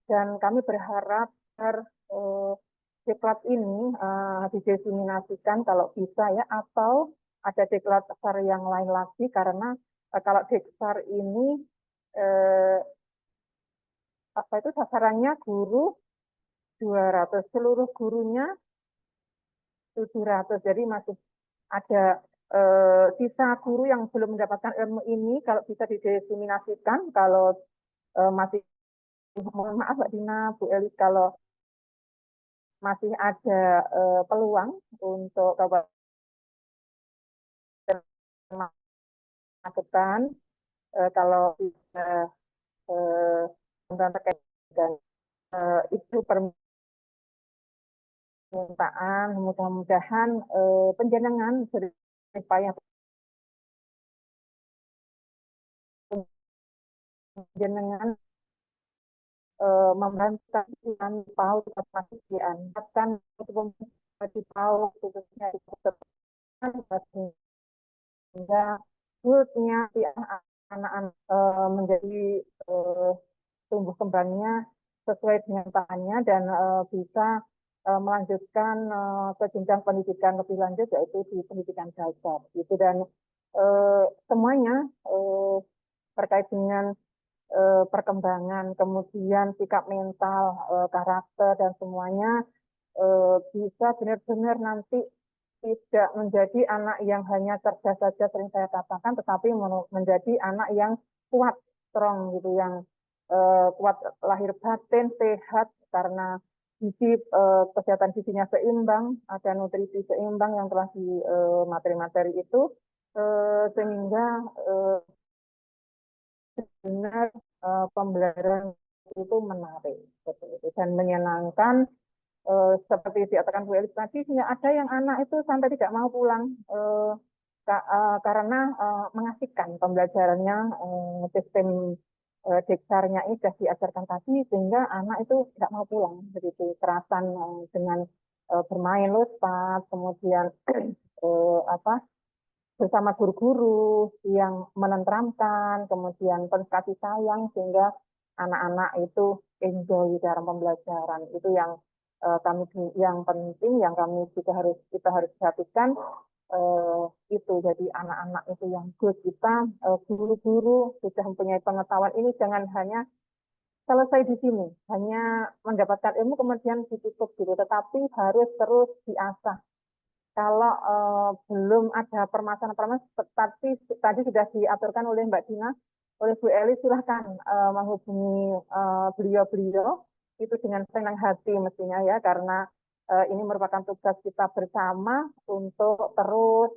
dan kami berharap agar diklat ini didiseminasikan kalau bisa ya, atau ada diklat besar yang lain lagi, karena kalau diklat ini itu sasarannya guru 200, seluruh gurunya 700, jadi masih ada sisa guru yang belum mendapatkan ilmu ini. Kalau bisa didiseminasikan, kalau masih, mohon maaf Mbak Dina, Bu Eli, kalau masih ada peluang untuk Kabupaten Magetan, kalau bisa terkait dengan itu permintaan, mudah-mudahan penjenengan supaya penjenengan membantu kami PAUD kemasian, bahkan di PAUD khususnya di sehingga kulitnya si anak-anak menjadi tumbuh kembangnya sesuai dengan tahannya, dan bisa melanjutkan ke jenjang pendidikan lebih lanjut, yaitu di pendidikan dasar gitu. Dan semuanya terkait dengan perkembangan, kemudian sikap mental, karakter, dan semuanya bisa benar-benar nanti tidak menjadi anak yang hanya cerdas saja, sering saya katakan, tetapi menjadi anak yang kuat, strong gitu, yang kuat lahir batin, sehat, karena gizi, kesehatan gizinya seimbang, ada nutrisi seimbang yang telah di materi-materi itu, sehingga benar pembelajaran itu menarik dan menyenangkan, seperti dikatakan Bu Elis tadi, ada yang anak itu sampai tidak mau pulang karena mengasihkan pembelajarannya, sistem deksarnya ini sudah diajarkan tadi, sehingga anak itu tidak mau pulang, begitu kerasan dengan bermain lompat, kemudian bersama guru-guru yang menenteramkan, kemudian penuh kasih sayang, sehingga anak-anak itu enjoy dalam pembelajaran. Itu yang yang penting yang kita harus perhatikan itu. Jadi anak-anak itu yang good, kita guru-guru sudah mempunyai pengetahuan ini, jangan hanya selesai di sini, hanya mendapatkan ilmu kemudian ditutup gitu, tetapi harus terus diasah. Kalau belum ada permasalahan-permasalahan, tapi tadi sudah diaturkan oleh Mbak Dina, oleh Bu Eli, silahkan menghubungi beliau-beliau itu dengan senang hati mestinya ya, karena ini merupakan tugas kita bersama untuk terus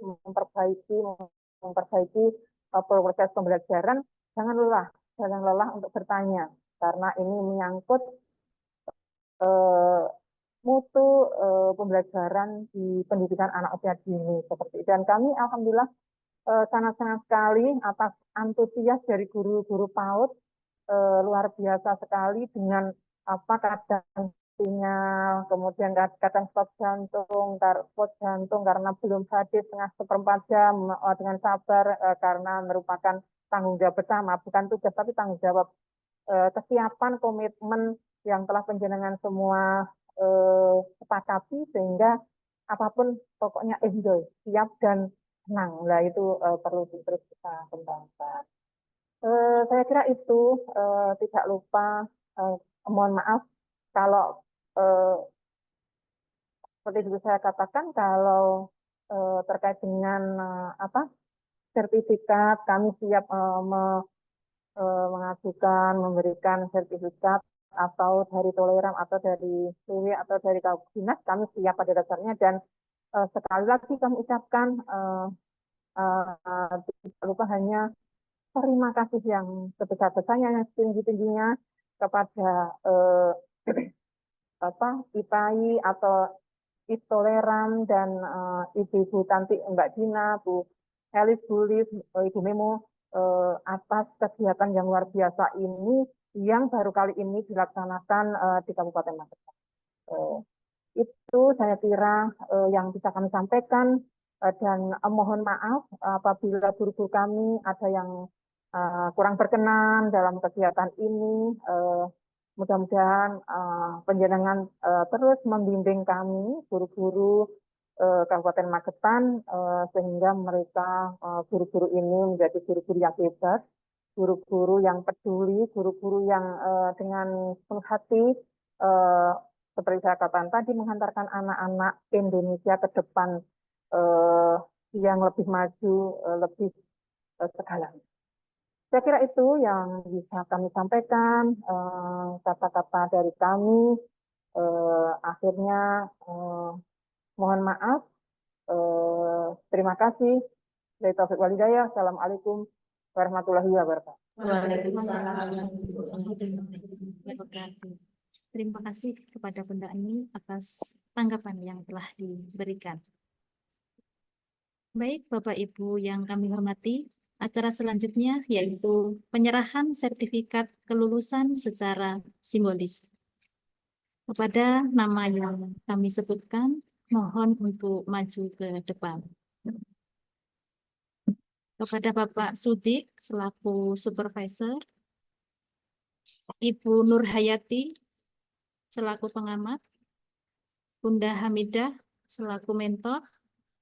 memperbaiki proses pembelajaran. Jangan lelah untuk bertanya, karena ini menyangkut mutu pembelajaran di pendidikan anak usia dini seperti itu. Dan kami alhamdulillah sangat-sangat sekali atas antusias dari guru-guru PAUD, luar biasa sekali dengan apa kadang sinyal, kemudian kadang stop jantung karena belum hadir setengah seperempat jam, dengan sabar karena merupakan tanggung jawab bersama, bukan tugas tapi tanggung jawab, kesiapan, komitmen yang telah penjenengan semua sepakati, sehingga apapun pokoknya enjoy, siap dan senang. Nah itu perlu terus kita kembangkan. Saya kira itu, tidak lupa, mohon maaf kalau seperti itu saya katakan, kalau terkait dengan sertifikat, kami siap mengajukan, memberikan sertifikat atau dari Toleram atau dari PW atau dari Dinas, kami siap pada dasarnya. Dan sekali lagi kami ucapkan tidak lupa hanya terima kasih yang sebesar-besarnya, yang setinggi-tingginya kepada IPAI atau Toleram dan Ibu Tanti, Mbak Dina, Bu Elis, Bu Liv, Ibu Memo, atas kegiatan yang luar biasa ini yang baru kali ini dilaksanakan di Kabupaten Magetan. Itu saya kira yang bisa kami sampaikan, dan mohon maaf apabila guru-guru kami ada yang kurang berkenan dalam kegiatan ini. Mudah-mudahan penjenengan terus membimbing kami guru-guru Kabupaten Magetan, sehingga mereka guru-guru ini menjadi guru-guru yang hebat, guru-guru yang peduli, guru-guru yang dengan penuh hati, seperti saya katakan tadi, menghantarkan anak-anak Indonesia ke depan yang lebih maju, lebih segalanya. Saya kira itu yang bisa kami sampaikan, kata-kata dari kami. Akhirnya mohon maaf. Terima kasih. Dari Taufik Walidaya. Assalamualaikum warahmatullahi wabarakatuh.
Waalaikumsalam warahmatullahi wabarakatuh. Terima kasih kepada Bunda Ani atas tanggapan yang telah diberikan. Baik, Bapak Ibu yang kami hormati, acara selanjutnya yaitu penyerahan sertifikat kelulusan secara simbolis. Kepada nama yang kami sebutkan, mohon untuk maju ke depan. Kepada Bapak Sudik selaku supervisor, Ibu Nurhayati selaku pengamat, Bunda Hamidah selaku mentor,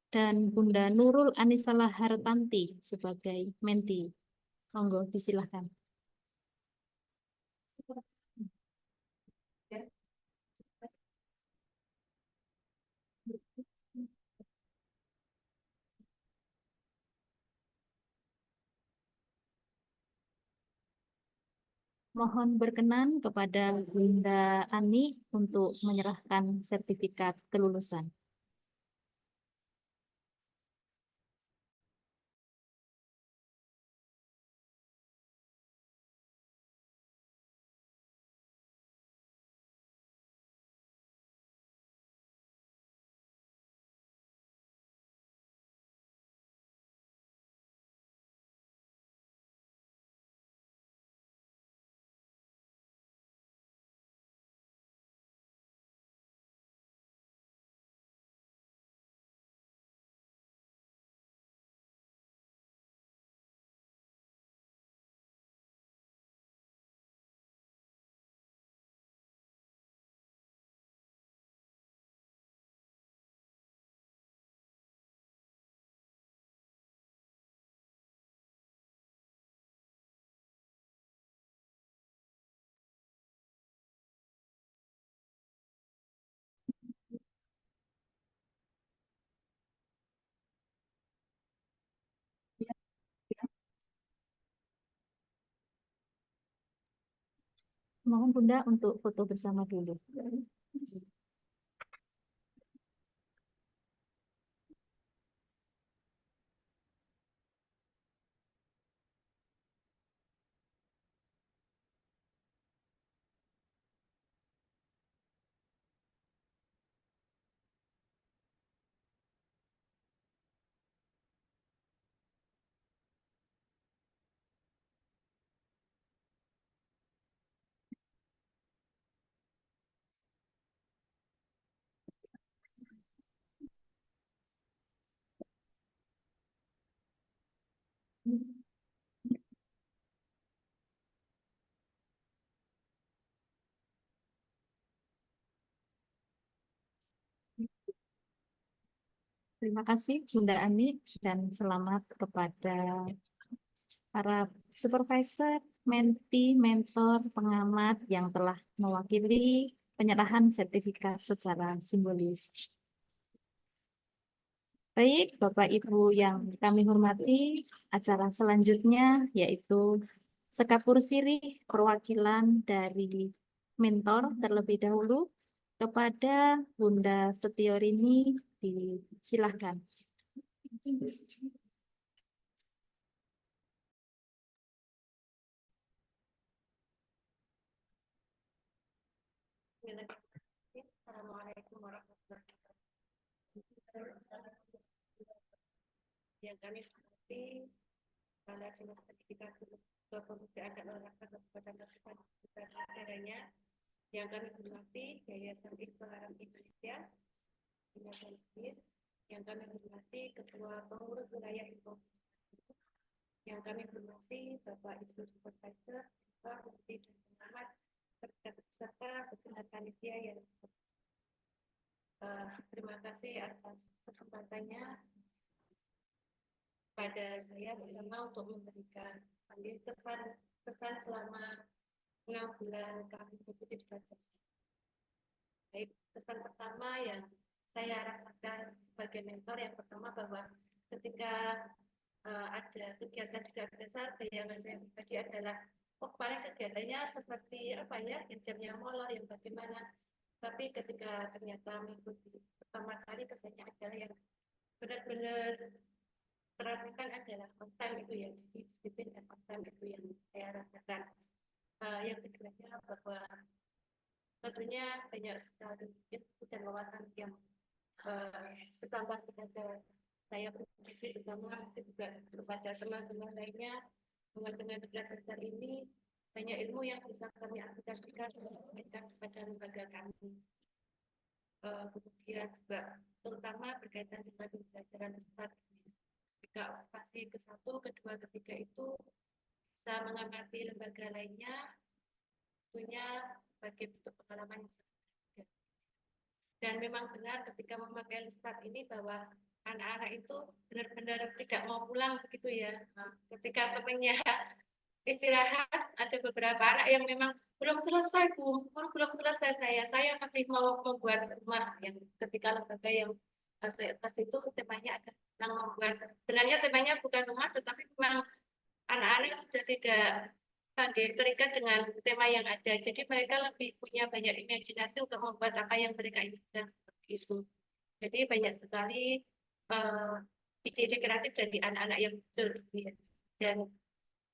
dan Bunda Nurul Anisalah Hartanti sebagai menti. Monggo, disilahkan. Mohon berkenan kepada Bunda Ani untuk menyerahkan sertifikat kelulusan. Mohon Bunda untuk foto bersama dulu. Terima kasih Bunda Ani dan selamat kepada para supervisor, menti, mentor, pengamat yang telah mewakili penyerahan sertifikat secara simbolis. Baik, Bapak Ibu yang kami hormati, acara selanjutnya yaitu sekapur sirih perwakilan dari mentor terlebih dahulu kepada Bunda Setiorini, disilahkan.
Assalamualaikum warahmatullahi wabarakatuh. Yang kami hormati Kepala Dinas Pendidikan Pemuda Adat Olahraga Kabupaten Daerahnya, yang kami hormati Yayasan Iqbal Alam Indonesia, yang kami hormati Ketua Pengurus Wilayah Info, yang kami hormati Bapak Ibu Supervisor, Bapak Bupati dan pengamat, serta peserta panitia yang terima kasih atas kesempatannya pada saya pertama untuk memberikan kesan selama 6 bulan kami mengikuti di Pancasila. Baik, kesan pertama yang saya rasakan sebagai mentor yang pertama bahwa ketika ada kegiatan di dasar, bayangan saya pribadi adalah paling kegiatannya seperti apa ya, yang jamnya molor, yang bagaimana. Tapi ketika ternyata mengikuti pertama kali, kesannya adalah yang benar-benar terasakan adalah on time itu ya, jadi disiplin dan on time itu yang saya rasakan. Yang keduanya bahwa tentunya banyak sekali ilmu dan wawasan yang bertambah kepada saya pribadi, terutama juga kepada teman-teman lainnya. Dengan belajar ini banyak ilmu yang bisa kami aplikasikan kepada lembaga kami. Kemudian juga terutama berkaitan dengan pembelajaran besar. Jika fase ke-1, kedua, ketiga itu bisa mengamati lembaga lainnya, tentunya sebagai bentuk pengalaman yang sangat. Dan memang benar ketika memakai Lestat ini bahwa anak-anak itu benar-benar tidak mau pulang begitu ya. Ketika temannya istirahat, ada beberapa anak yang memang belum selesai, Bu. Belum selesai saya masih mau membuat rumah. Yang ketika lembaga yang pas itu temanya ada yang membuat, sebenarnya temanya bukan rumah, tetapi memang anak-anak sudah tidak terikat dengan tema yang ada. Jadi mereka lebih punya banyak imajinasi untuk membuat apa yang mereka inginkan seperti itu. Jadi banyak sekali ide-ide kreatif dari anak-anak yang muncul. Dan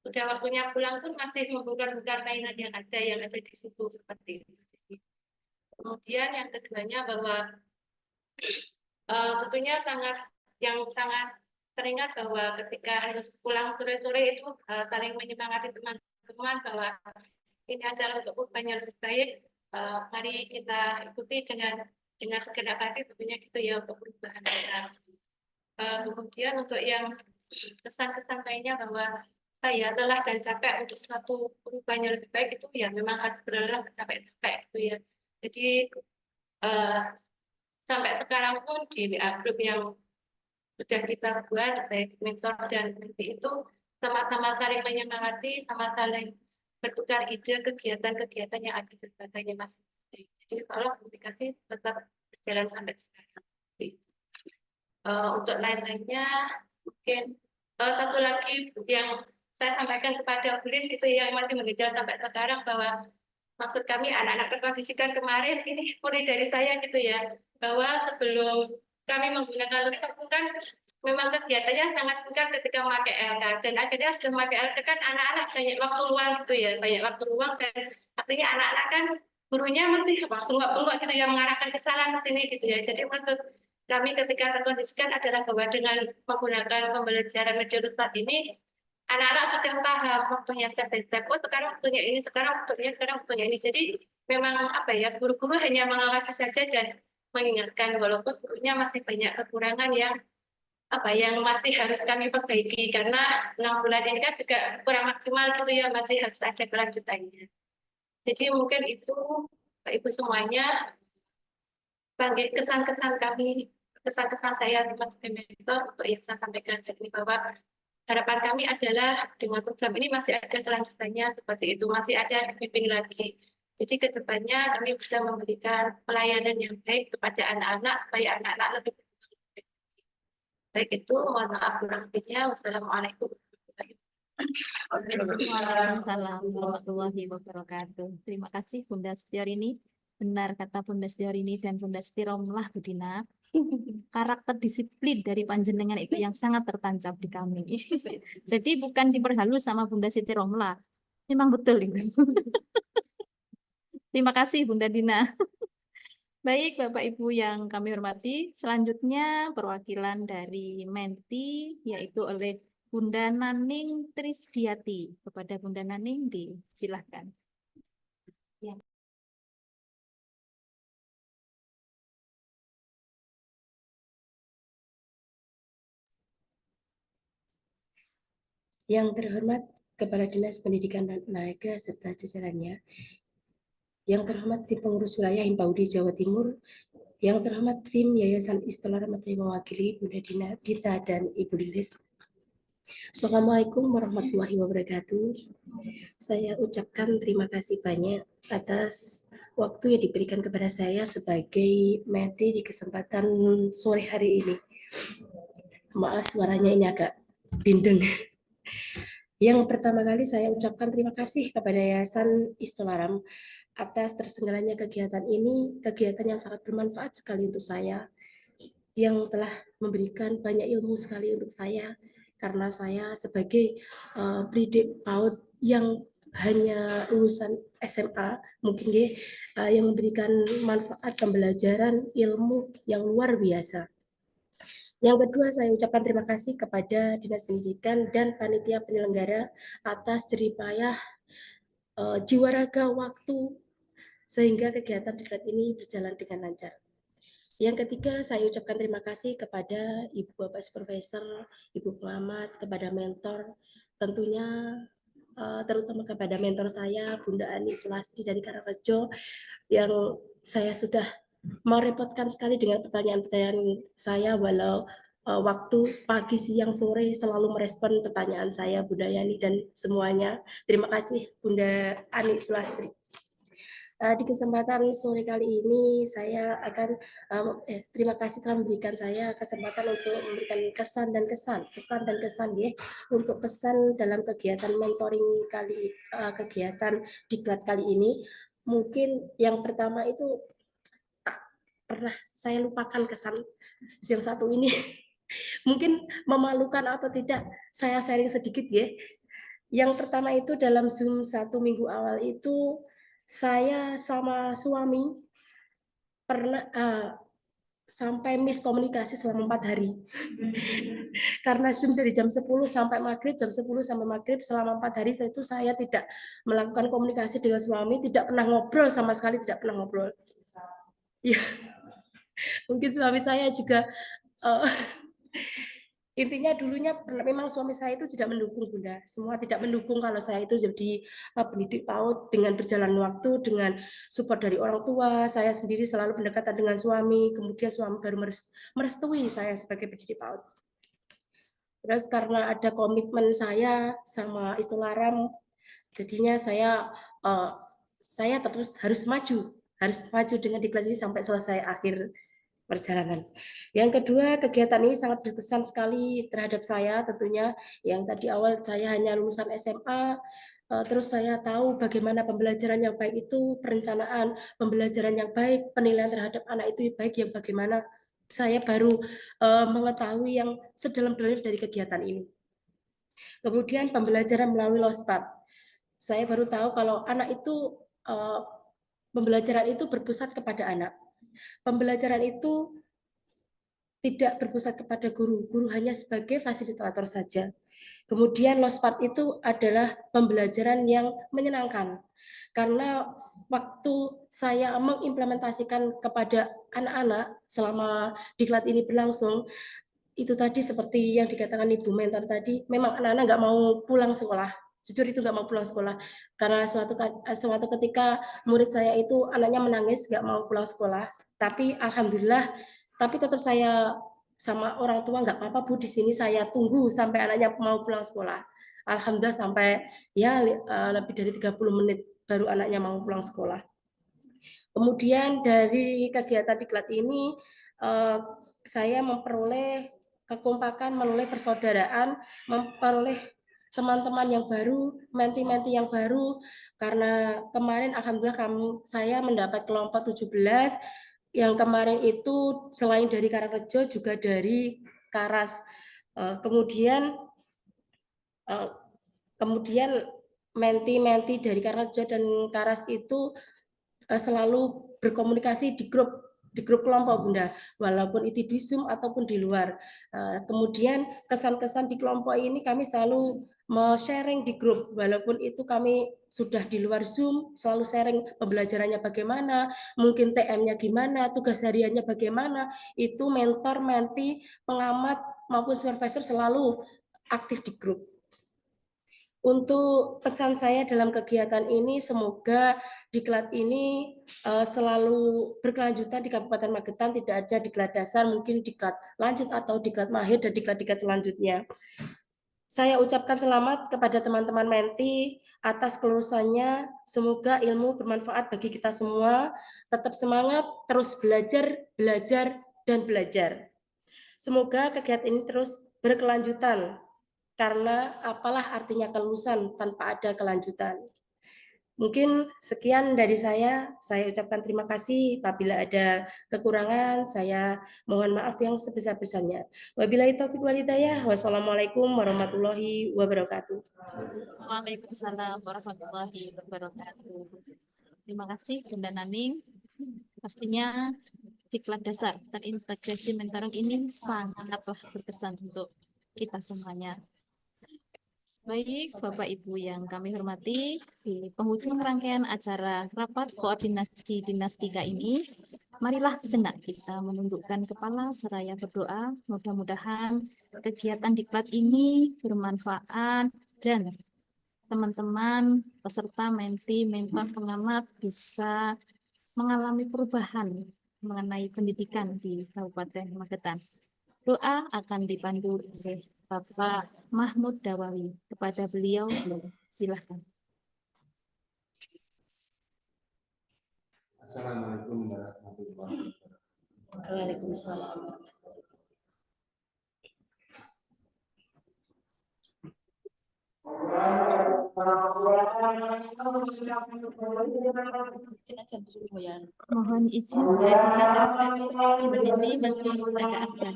sudah waktunya pulang pun masih membongkar-bongkar mainan yang ada di situ seperti itu. Kemudian yang keduanya bahwa tentunya sangat teringat bahwa ketika harus pulang sore-sore itu saling menyemangati teman-teman bahwa ini adalah untuk perubahan yang lebih baik. Mari kita ikuti dengan segenap hati, tentunya gitu ya, untuk perubahan kita. Kemudian untuk yang kesan-kesan lainnya bahwa saya lelah dan capek untuk suatu perubahan yang lebih baik itu ya memang harus berlelah, capek-capek gitu ya. Jadi sampai sekarang pun di WA group yang sudah kita buat, baik mentor dan menti itu sama-sama saling menyemangati, sama saling bertukar ide kegiatan-kegiatan yang ada di sebagainya masing-masing. Jadi kalau komunikasi tetap berjalan sampai sekarang. Untuk lain-lainnya mungkin satu lagi yang saya sampaikan kepada Bulis gitu yang masih mengejar sampai sekarang bahwa maksud kami anak-anak terkondisikan kemarin ini mulai dari saya gitu ya, bahwa sebelum kami menggunakan luskop kan memang kegiatannya sangat singkat ketika memakai LK, dan akhirnya sudah memakai LK kan anak-anak banyak waktu luang gitu ya, banyak waktu luang, dan artinya anak-anak kan gurunya masih bengok-bengok gitu ya, mengarahkan ke sana ke sini gitu ya. Jadi maksud kami ketika terkondisikan adalah bahwa dengan menggunakan pembelajaran media luskop ini anak-anak sudah paham waktunya step by step. Oh, sekarang waktunya ini, sekarang waktunya ini. Jadi memang apa ya, guru-guru hanya mengawasi saja dan mengingatkan, walaupun gurunya masih banyak kekurangan yang apa yang masih harus kami perbaiki, karena 6 bulan ini kan juga kurang maksimal gitu ya, masih harus ada kelanjutannya. Jadi mungkin itu Bapak Ibu semuanya sebagai kesan-kesan kami, kesan-kesan saya sebagai mentor untuk yang saya sampaikan hari ini, bahwa harapan kami adalah dengan program ini masih ada kelanjutannya seperti itu, masih ada bimbing lagi. Jadi ke depannya kami bisa memberikan pelayanan yang baik kepada anak-anak supaya anak-anak lebih baik. Baik itu, mohon maaf kurang lebihnya. Wassalamualaikum warahmatullahi wabarakatuh.
Waalaikumsalam warahmatullahi wabarakatuh. Terima kasih Bunda Setiorini. Benar kata Bunda Setiorini dan Bunda Setiromlah Budina. Karakter disiplin dari panjenengan itu yang sangat tertancap di kami. Jadi bukan diperhalus sama Bunda Setiromlah. Memang betul itu. Terima kasih Bunda Dina. Baik, Bapak Ibu yang kami hormati, selanjutnya perwakilan dari Menti, yaitu oleh Bunda Naning Trisdiati. Kepada Bunda Naning, disilahkan. Ya.
Yang terhormat Kepala Dinas Pendidikan dan Olahraga serta jajarannya, yang terhormat tim pengurus wilayah Himpaudi Jawa Timur, yang terhormat tim Yayasan Istola Rahmat yang mewakili Bunda Dita dan Ibu Lilis. Assalamualaikum warahmatullahi wabarakatuh. Saya ucapkan terima kasih banyak atas waktu yang diberikan kepada saya sebagai menti di kesempatan sore hari ini. Maaf suaranya ini agak bindeng. Yang pertama kali saya ucapkan terima kasih kepada Yayasan Istolaram atas terselenggaranya kegiatan ini, kegiatan yang sangat bermanfaat sekali untuk saya, yang telah memberikan banyak ilmu sekali untuk saya, karena saya sebagai pendidik PAUD yang hanya lulusan SMA, mungkin yang memberikan manfaat pembelajaran ilmu yang luar biasa. Yang kedua, saya ucapkan terima kasih kepada Dinas Pendidikan dan Panitia Penyelenggara atas jeripayah jiwa raga waktu sehingga kegiatan diklat ini berjalan dengan lancar. Yang ketiga, saya ucapkan terima kasih kepada Ibu Bapak Supervisor, Ibu Pengamat, kepada mentor, tentunya terutama kepada mentor saya, Bunda Ani Sulastri dari Karangrejo, yang saya sudah merepotkan sekali dengan pertanyaan-pertanyaan saya, walau waktu pagi, siang, sore selalu merespon pertanyaan saya, Bunda Yani dan semuanya. Terima kasih Bunda Ani Sulastri. Di kesempatan sore kali ini saya akan terima kasih telah memberikan saya kesempatan untuk memberikan kesan dan kesan ya, untuk pesan dalam kegiatan mentoring kali kegiatan diklat kali ini. Mungkin yang pertama itu pernah saya lupakan kesan yang satu ini. Mungkin memalukan atau tidak, saya sharing sedikit ya. Yang pertama itu dalam Zoom 1 minggu awal itu saya sama suami pernah sampai miskomunikasi selama 4 hari. Karena Zoom dari jam 10 sampai maghrib, jam 10 sampai maghrib selama 4 hari saya tidak melakukan komunikasi dengan suami, tidak pernah ngobrol sama sekali, tidak pernah ngobrol. Ya, mungkin suami saya juga intinya dulunya memang suami saya itu tidak mendukung Bunda, semua tidak mendukung kalau saya itu jadi pendidik PAUD. Dengan berjalan waktu, dengan support dari orang tua, saya sendiri selalu pendekatan dengan suami, kemudian suami baru merestui saya sebagai pendidik PAUD. Terus karena ada komitmen saya sama Istolaram, jadinya saya terus harus maju dengan diklat ini sampai selesai akhir perjalanan. Yang kedua, kegiatan ini sangat berkesan sekali terhadap saya tentunya. Yang tadi awal saya hanya lulusan SMA, Terus saya tahu bagaimana pembelajaran yang baik itu, perencanaan pembelajaran yang baik, penilaian terhadap anak itu baik yang bagaimana. Saya baru mengetahui yang sedalam-dalamnya dari kegiatan ini. Kemudian pembelajaran melalui LOSPAT. Saya baru tahu kalau anak itu pembelajaran itu berpusat kepada anak. Pembelajaran itu tidak berpusat kepada guru, guru hanya sebagai fasilitator saja. Kemudian LOSPAT itu adalah pembelajaran yang menyenangkan, karena waktu saya mengimplementasikan kepada anak-anak selama diklat ini berlangsung, itu tadi seperti yang dikatakan Ibu Mentor tadi, memang anak-anak nggak mau pulang sekolah. Jujur itu nggak mau pulang sekolah, karena suatu ketika murid saya itu anaknya menangis nggak mau pulang sekolah, tapi alhamdulillah, tapi tetap saya sama orang tua nggak apa-apa Bu, di sini saya tunggu sampai anaknya mau pulang sekolah. Alhamdulillah sampai ya lebih dari 30 menit baru anaknya mau pulang sekolah. Kemudian dari kegiatan diklat ini saya memperoleh kekompakan, memperoleh persaudaraan, memperoleh teman-teman yang baru, menti-menti yang baru, karena kemarin alhamdulillah saya mendapat kelompok 17, yang kemarin itu selain dari Karangrejo juga dari Karas. Kemudian menti-menti dari Karangrejo dan Karas itu selalu berkomunikasi di grup kelompok Bunda, walaupun itu di Zoom ataupun di luar. Kemudian kesan-kesan di kelompok ini kami selalu sharing di grup, walaupun itu kami sudah di luar Zoom, selalu sharing pembelajarannya bagaimana, mungkin TM-nya gimana, tugas hariannya bagaimana, itu mentor, menti, pengamat maupun supervisor selalu aktif di grup. Untuk pesan saya dalam kegiatan ini, semoga diklat ini selalu berkelanjutan di Kabupaten Magetan, tidak ada diklat dasar, mungkin diklat lanjut atau diklat mahir dan diklat-diklat selanjutnya. Saya ucapkan selamat kepada teman-teman menti atas kelulusannya, semoga ilmu bermanfaat bagi kita semua, tetap semangat, terus belajar, dan belajar. Semoga kegiatan ini terus berkelanjutan, karena apalah artinya kelulusan tanpa ada kelanjutan. Mungkin sekian dari saya ucapkan terima kasih. Apabila ada kekurangan, saya mohon maaf yang sebesar-besarnya. Wabillahi taufiq wal hidayah. Wassalamualaikum warahmatullahi wabarakatuh.
Waalaikumsalam warahmatullahi wabarakatuh. Terima kasih Bunda Naning. Pastinya diklat dasar terintegrasi mentoring ini sangatlah berkesan untuk kita semuanya. Baik, Bapak Ibu yang kami hormati, di penghujung rangkaian acara rapat koordinasi dinas 3 ini, marilah sejenak kita menundukkan kepala seraya berdoa. Mudah-mudahan kegiatan diklat ini bermanfaat dan teman-teman peserta menti, mentor, pengamat bisa mengalami perubahan mengenai pendidikan di Kabupaten Magetan. Doa akan dipandu oleh Bapak Mahmud Dawawi. Kepada beliau, silakan.
Assalamualaikum warahmatullahi wabarakatuh.
Waalaikumsalam.
Mohon izin ya, di sini masih agak ada.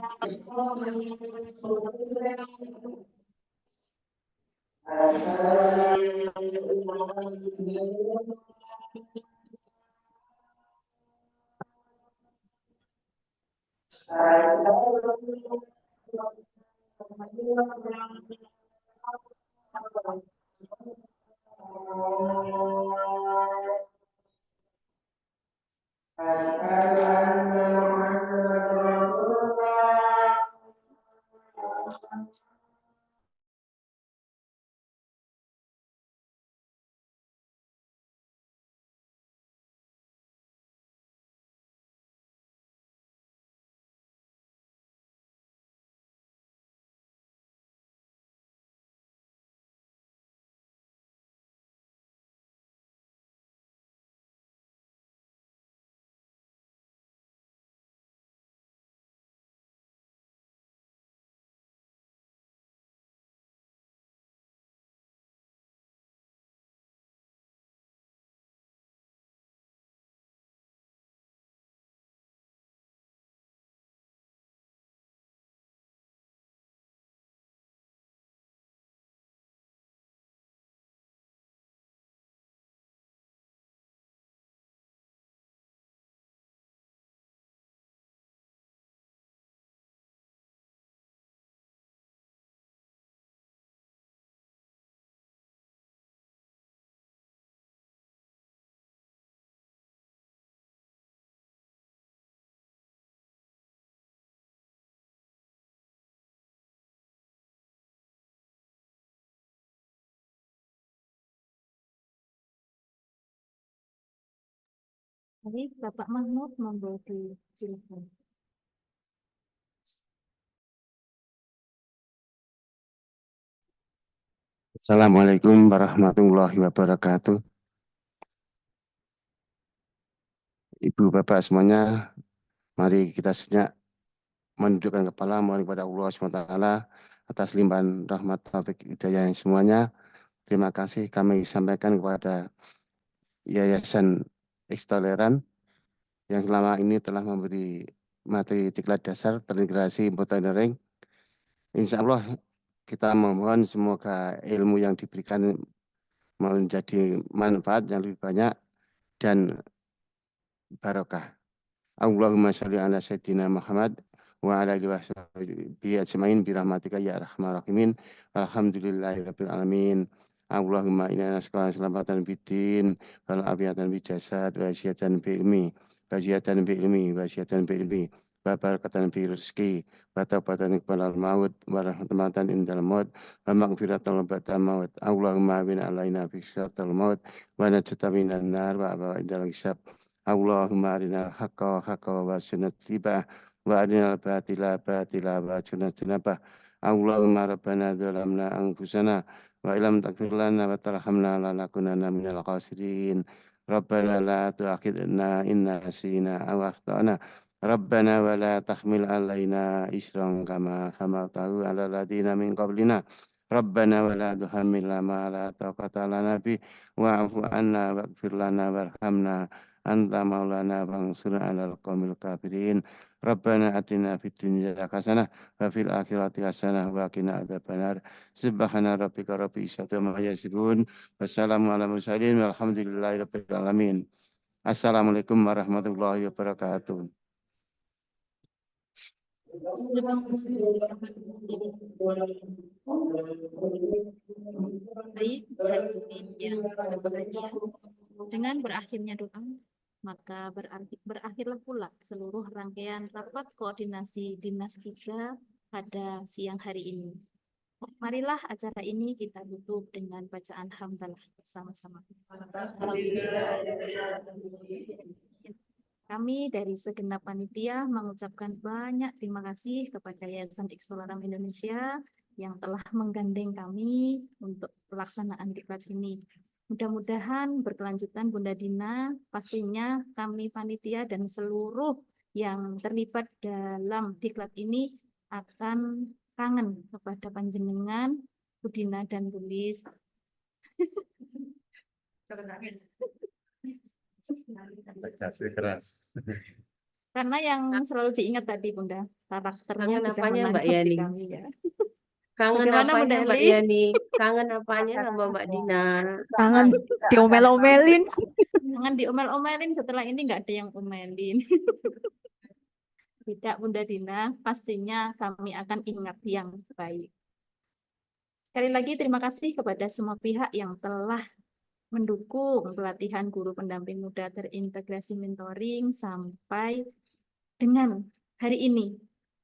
Baik, Bapak Mahmud, monggo silakan.
Assalamualaikum warahmatullahi wabarakatuh. Ibu Bapak semuanya, mari kita sejenak menundukkan kepala mohon kepada Allah SWT atas limpahan rahmat taufik hidayah yang semuanya. Terima kasih kami sampaikan kepada Yayasan Ekstoleran yang selama ini telah memberi materi diklat dasar terintegrasi monitoring. Insya Allah kita memohon semoga ilmu yang diberikan menjadi manfaat yang lebih banyak dan barokah. Allahumma sholli ala sayyidina Muhammad wa ala alihi wa sahbihi ajmain bi rahmatika ya arhamar rahimin. Alhamdulillahirabbil alamin. Allahumma inna nas'aluka salamatan fid din wal afiyatan fil jasad wa ziyadatan fil ilmi wa ziyadatan fil ilmi wa ziyadatan fil ilmi wa barakatan fil rizqi wa taubatan qabla maut wa rahmatan indal maut wa maghfiratan ba'da maut. Allahumma bin alaina fi syatal maut wa najata minan nar wa indal hisab. Allahumma arinal haqqa haqqa wa sunnat tibah wa arinal batila batila wa sunnat tinabah. Allahumma rabbana zalamna anfusana wa ilam taghfir lana wa tarhamna lanakunanna minal khasirin. Rabbana la tu'akhidna inna nasina aw akhtana. Rabbana wa la tahmil alaina isran kama hamaltahu ala ladina min qablina. Rabbana wa la tuhammilna ma la taqata lana bi wa'fu anna waghfir lana warhamna anta maulana fansurna 'alal qaumil kafirin. Rabbana atina fid dunya hasanah wa fil akhirati hasanah wa qina adzabannar. Subhana rabbika rabbil izzati amma yasifun. Wassalamu ala mursalin walhamdulillahi rabbil alamin. Assalamualaikum warahmatullahi wabarakatuh.
Baik, hadirin yang berbahagia, dengan berakhirnya doa, maka berakhirlah pula seluruh rangkaian rapat koordinasi Dinas 3 pada siang hari ini. Marilah acara ini kita tutup dengan bacaan hamdalah bersama-sama. Kami dari segenap panitia mengucapkan banyak terima kasih kepada Yayasan Ekstoleran Indonesia yang telah menggandeng kami untuk pelaksanaan diklat ini. Mudah-mudahan berkelanjutan Bunda Dina, pastinya kami panitia dan seluruh yang terlibat dalam diklat ini akan kangen kepada panjenengan, Bu Dina dan Bu Lis.
Kasih keras.
Karena yang selalu diingat tadi Bunda, karakternya
Kangen
sudah
apanya Mbak
menancap di
Yani?
kami ya.
Kangen
Bagaimana
apanya
Bunda
Mbak
Eli?
Yani? Kangen apanya sama Mbak Dina?
Kangen diomel-omelin.
Jangan diomel-omelin, setelah ini nggak ada yang omelin. Tidak Bunda Dina, pastinya kami akan ingat yang baik. Sekali lagi terima kasih kepada semua pihak yang telah mendukung pelatihan guru pendamping muda terintegrasi mentoring sampai dengan hari ini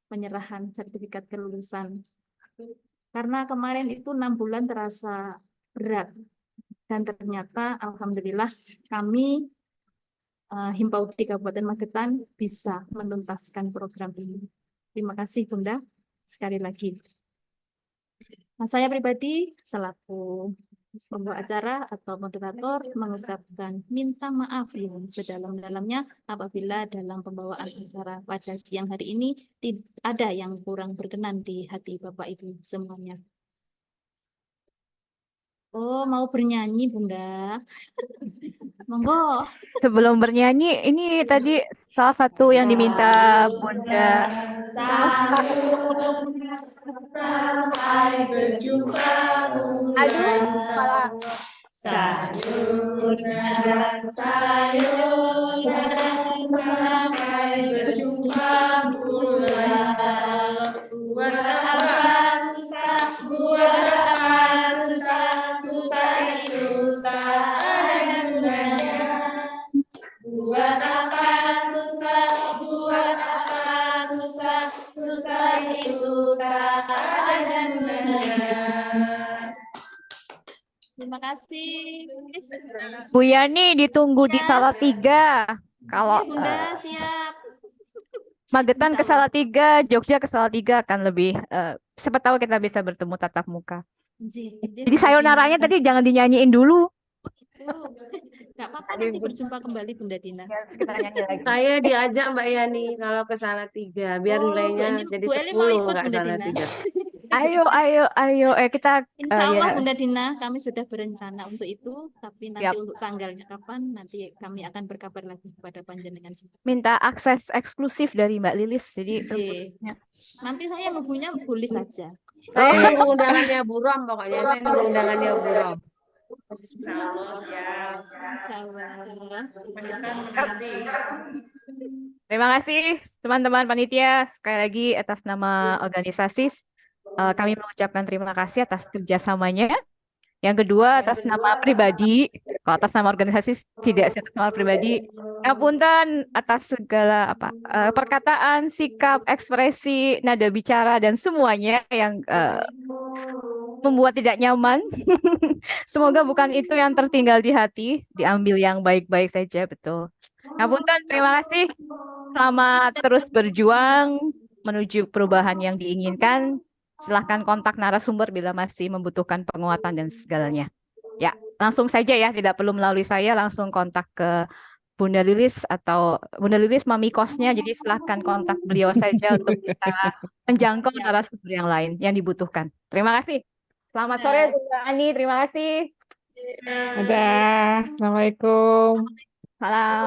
penyerahan sertifikat kelulusan. Karena kemarin itu 6 bulan terasa berat dan ternyata alhamdulillah kami Himpaudi Kabupaten Magetan bisa menuntaskan program ini. Terima kasih Bunda sekali lagi. Nah, saya pribadi selaku pembawa acara atau moderator mengucapkan minta maaf yang sedalam-dalamnya apabila dalam pembawaan acara pada siang hari ini ada yang kurang berkenan di hati Bapak Ibu semuanya. Oh, mau bernyanyi Bunda? Monggo.
Sebelum bernyanyi, ini tadi salah satu yang diminta Bunda.
Sampai berjumpa
Aduh,
salah. Sayonara, sayonara, sampai berjumpa pula. Buat apa susah, buat apa susah, susah itu tak ada gunanya. Buat apa susah, buat apa susah, susah itu tak ada gunanya.
Terima kasih.
Bu Yani ditunggu di Salatiga. Kalau
Iya, Bunda, siap.
Magetan
Insya
ke
Allah.
Salatiga, Jogja ke Salatiga akan lebih siapa tahu kita bisa bertemu tatap muka. Jadi
Bunda
sayonaranya
Dina.
tadi jangan dinyanyiin dulu.
Nggak apa-apa, nanti berjumpa kembali Bunda Dina.
Kita nyanyi lagi.
Saya diajak Mbak Yani kalau ke Salatiga biar
Oh,
nilainya jadi
Bu Eli mau
10
ikut
nggak
Bunda Dina.
Salatiga.
Ayo, kita
Insya
ya,
Allah Bunda Dina, kami sudah berencana untuk itu, tapi nanti
siap.
untuk tanggalnya kapan, nanti kami akan berkabar lagi kepada panjenengan.
Minta akses eksklusif dari Mbak Lilis. Jadi
Nanti saya nunggunya boleh saja.
Saya nunggu undangannya Bu Rom pokoknya. Saya nunggu undangannya Bu Rom.
Terima kasih teman-teman panitia. Sekali lagi atas nama organisasi kami mengucapkan terima kasih atas kerjasamanya. Yang kedua atas nama pribadi. Kalau atas nama organisasi tidak atas nama pribadi. Ngapunten atas segala perkataan, sikap, ekspresi, nada bicara dan semuanya yang membuat tidak nyaman. Semoga bukan itu yang tertinggal di hati, diambil yang baik-baik saja, betul. Ngapunten, terima kasih. Selamat terus berjuang menuju perubahan yang diinginkan. Silahkan kontak narasumber bila masih membutuhkan penguatan dan segalanya. Ya, langsung saja ya, tidak perlu melalui saya, langsung kontak ke Bunda Lilis atau Bunda Lilis mami kosnya, jadi silahkan kontak beliau saja untuk bisa menjangkau narasumber yang lain yang dibutuhkan. Terima kasih. Selamat sore Bunda Ani, terima kasih.
Assalamualaikum.
Salam.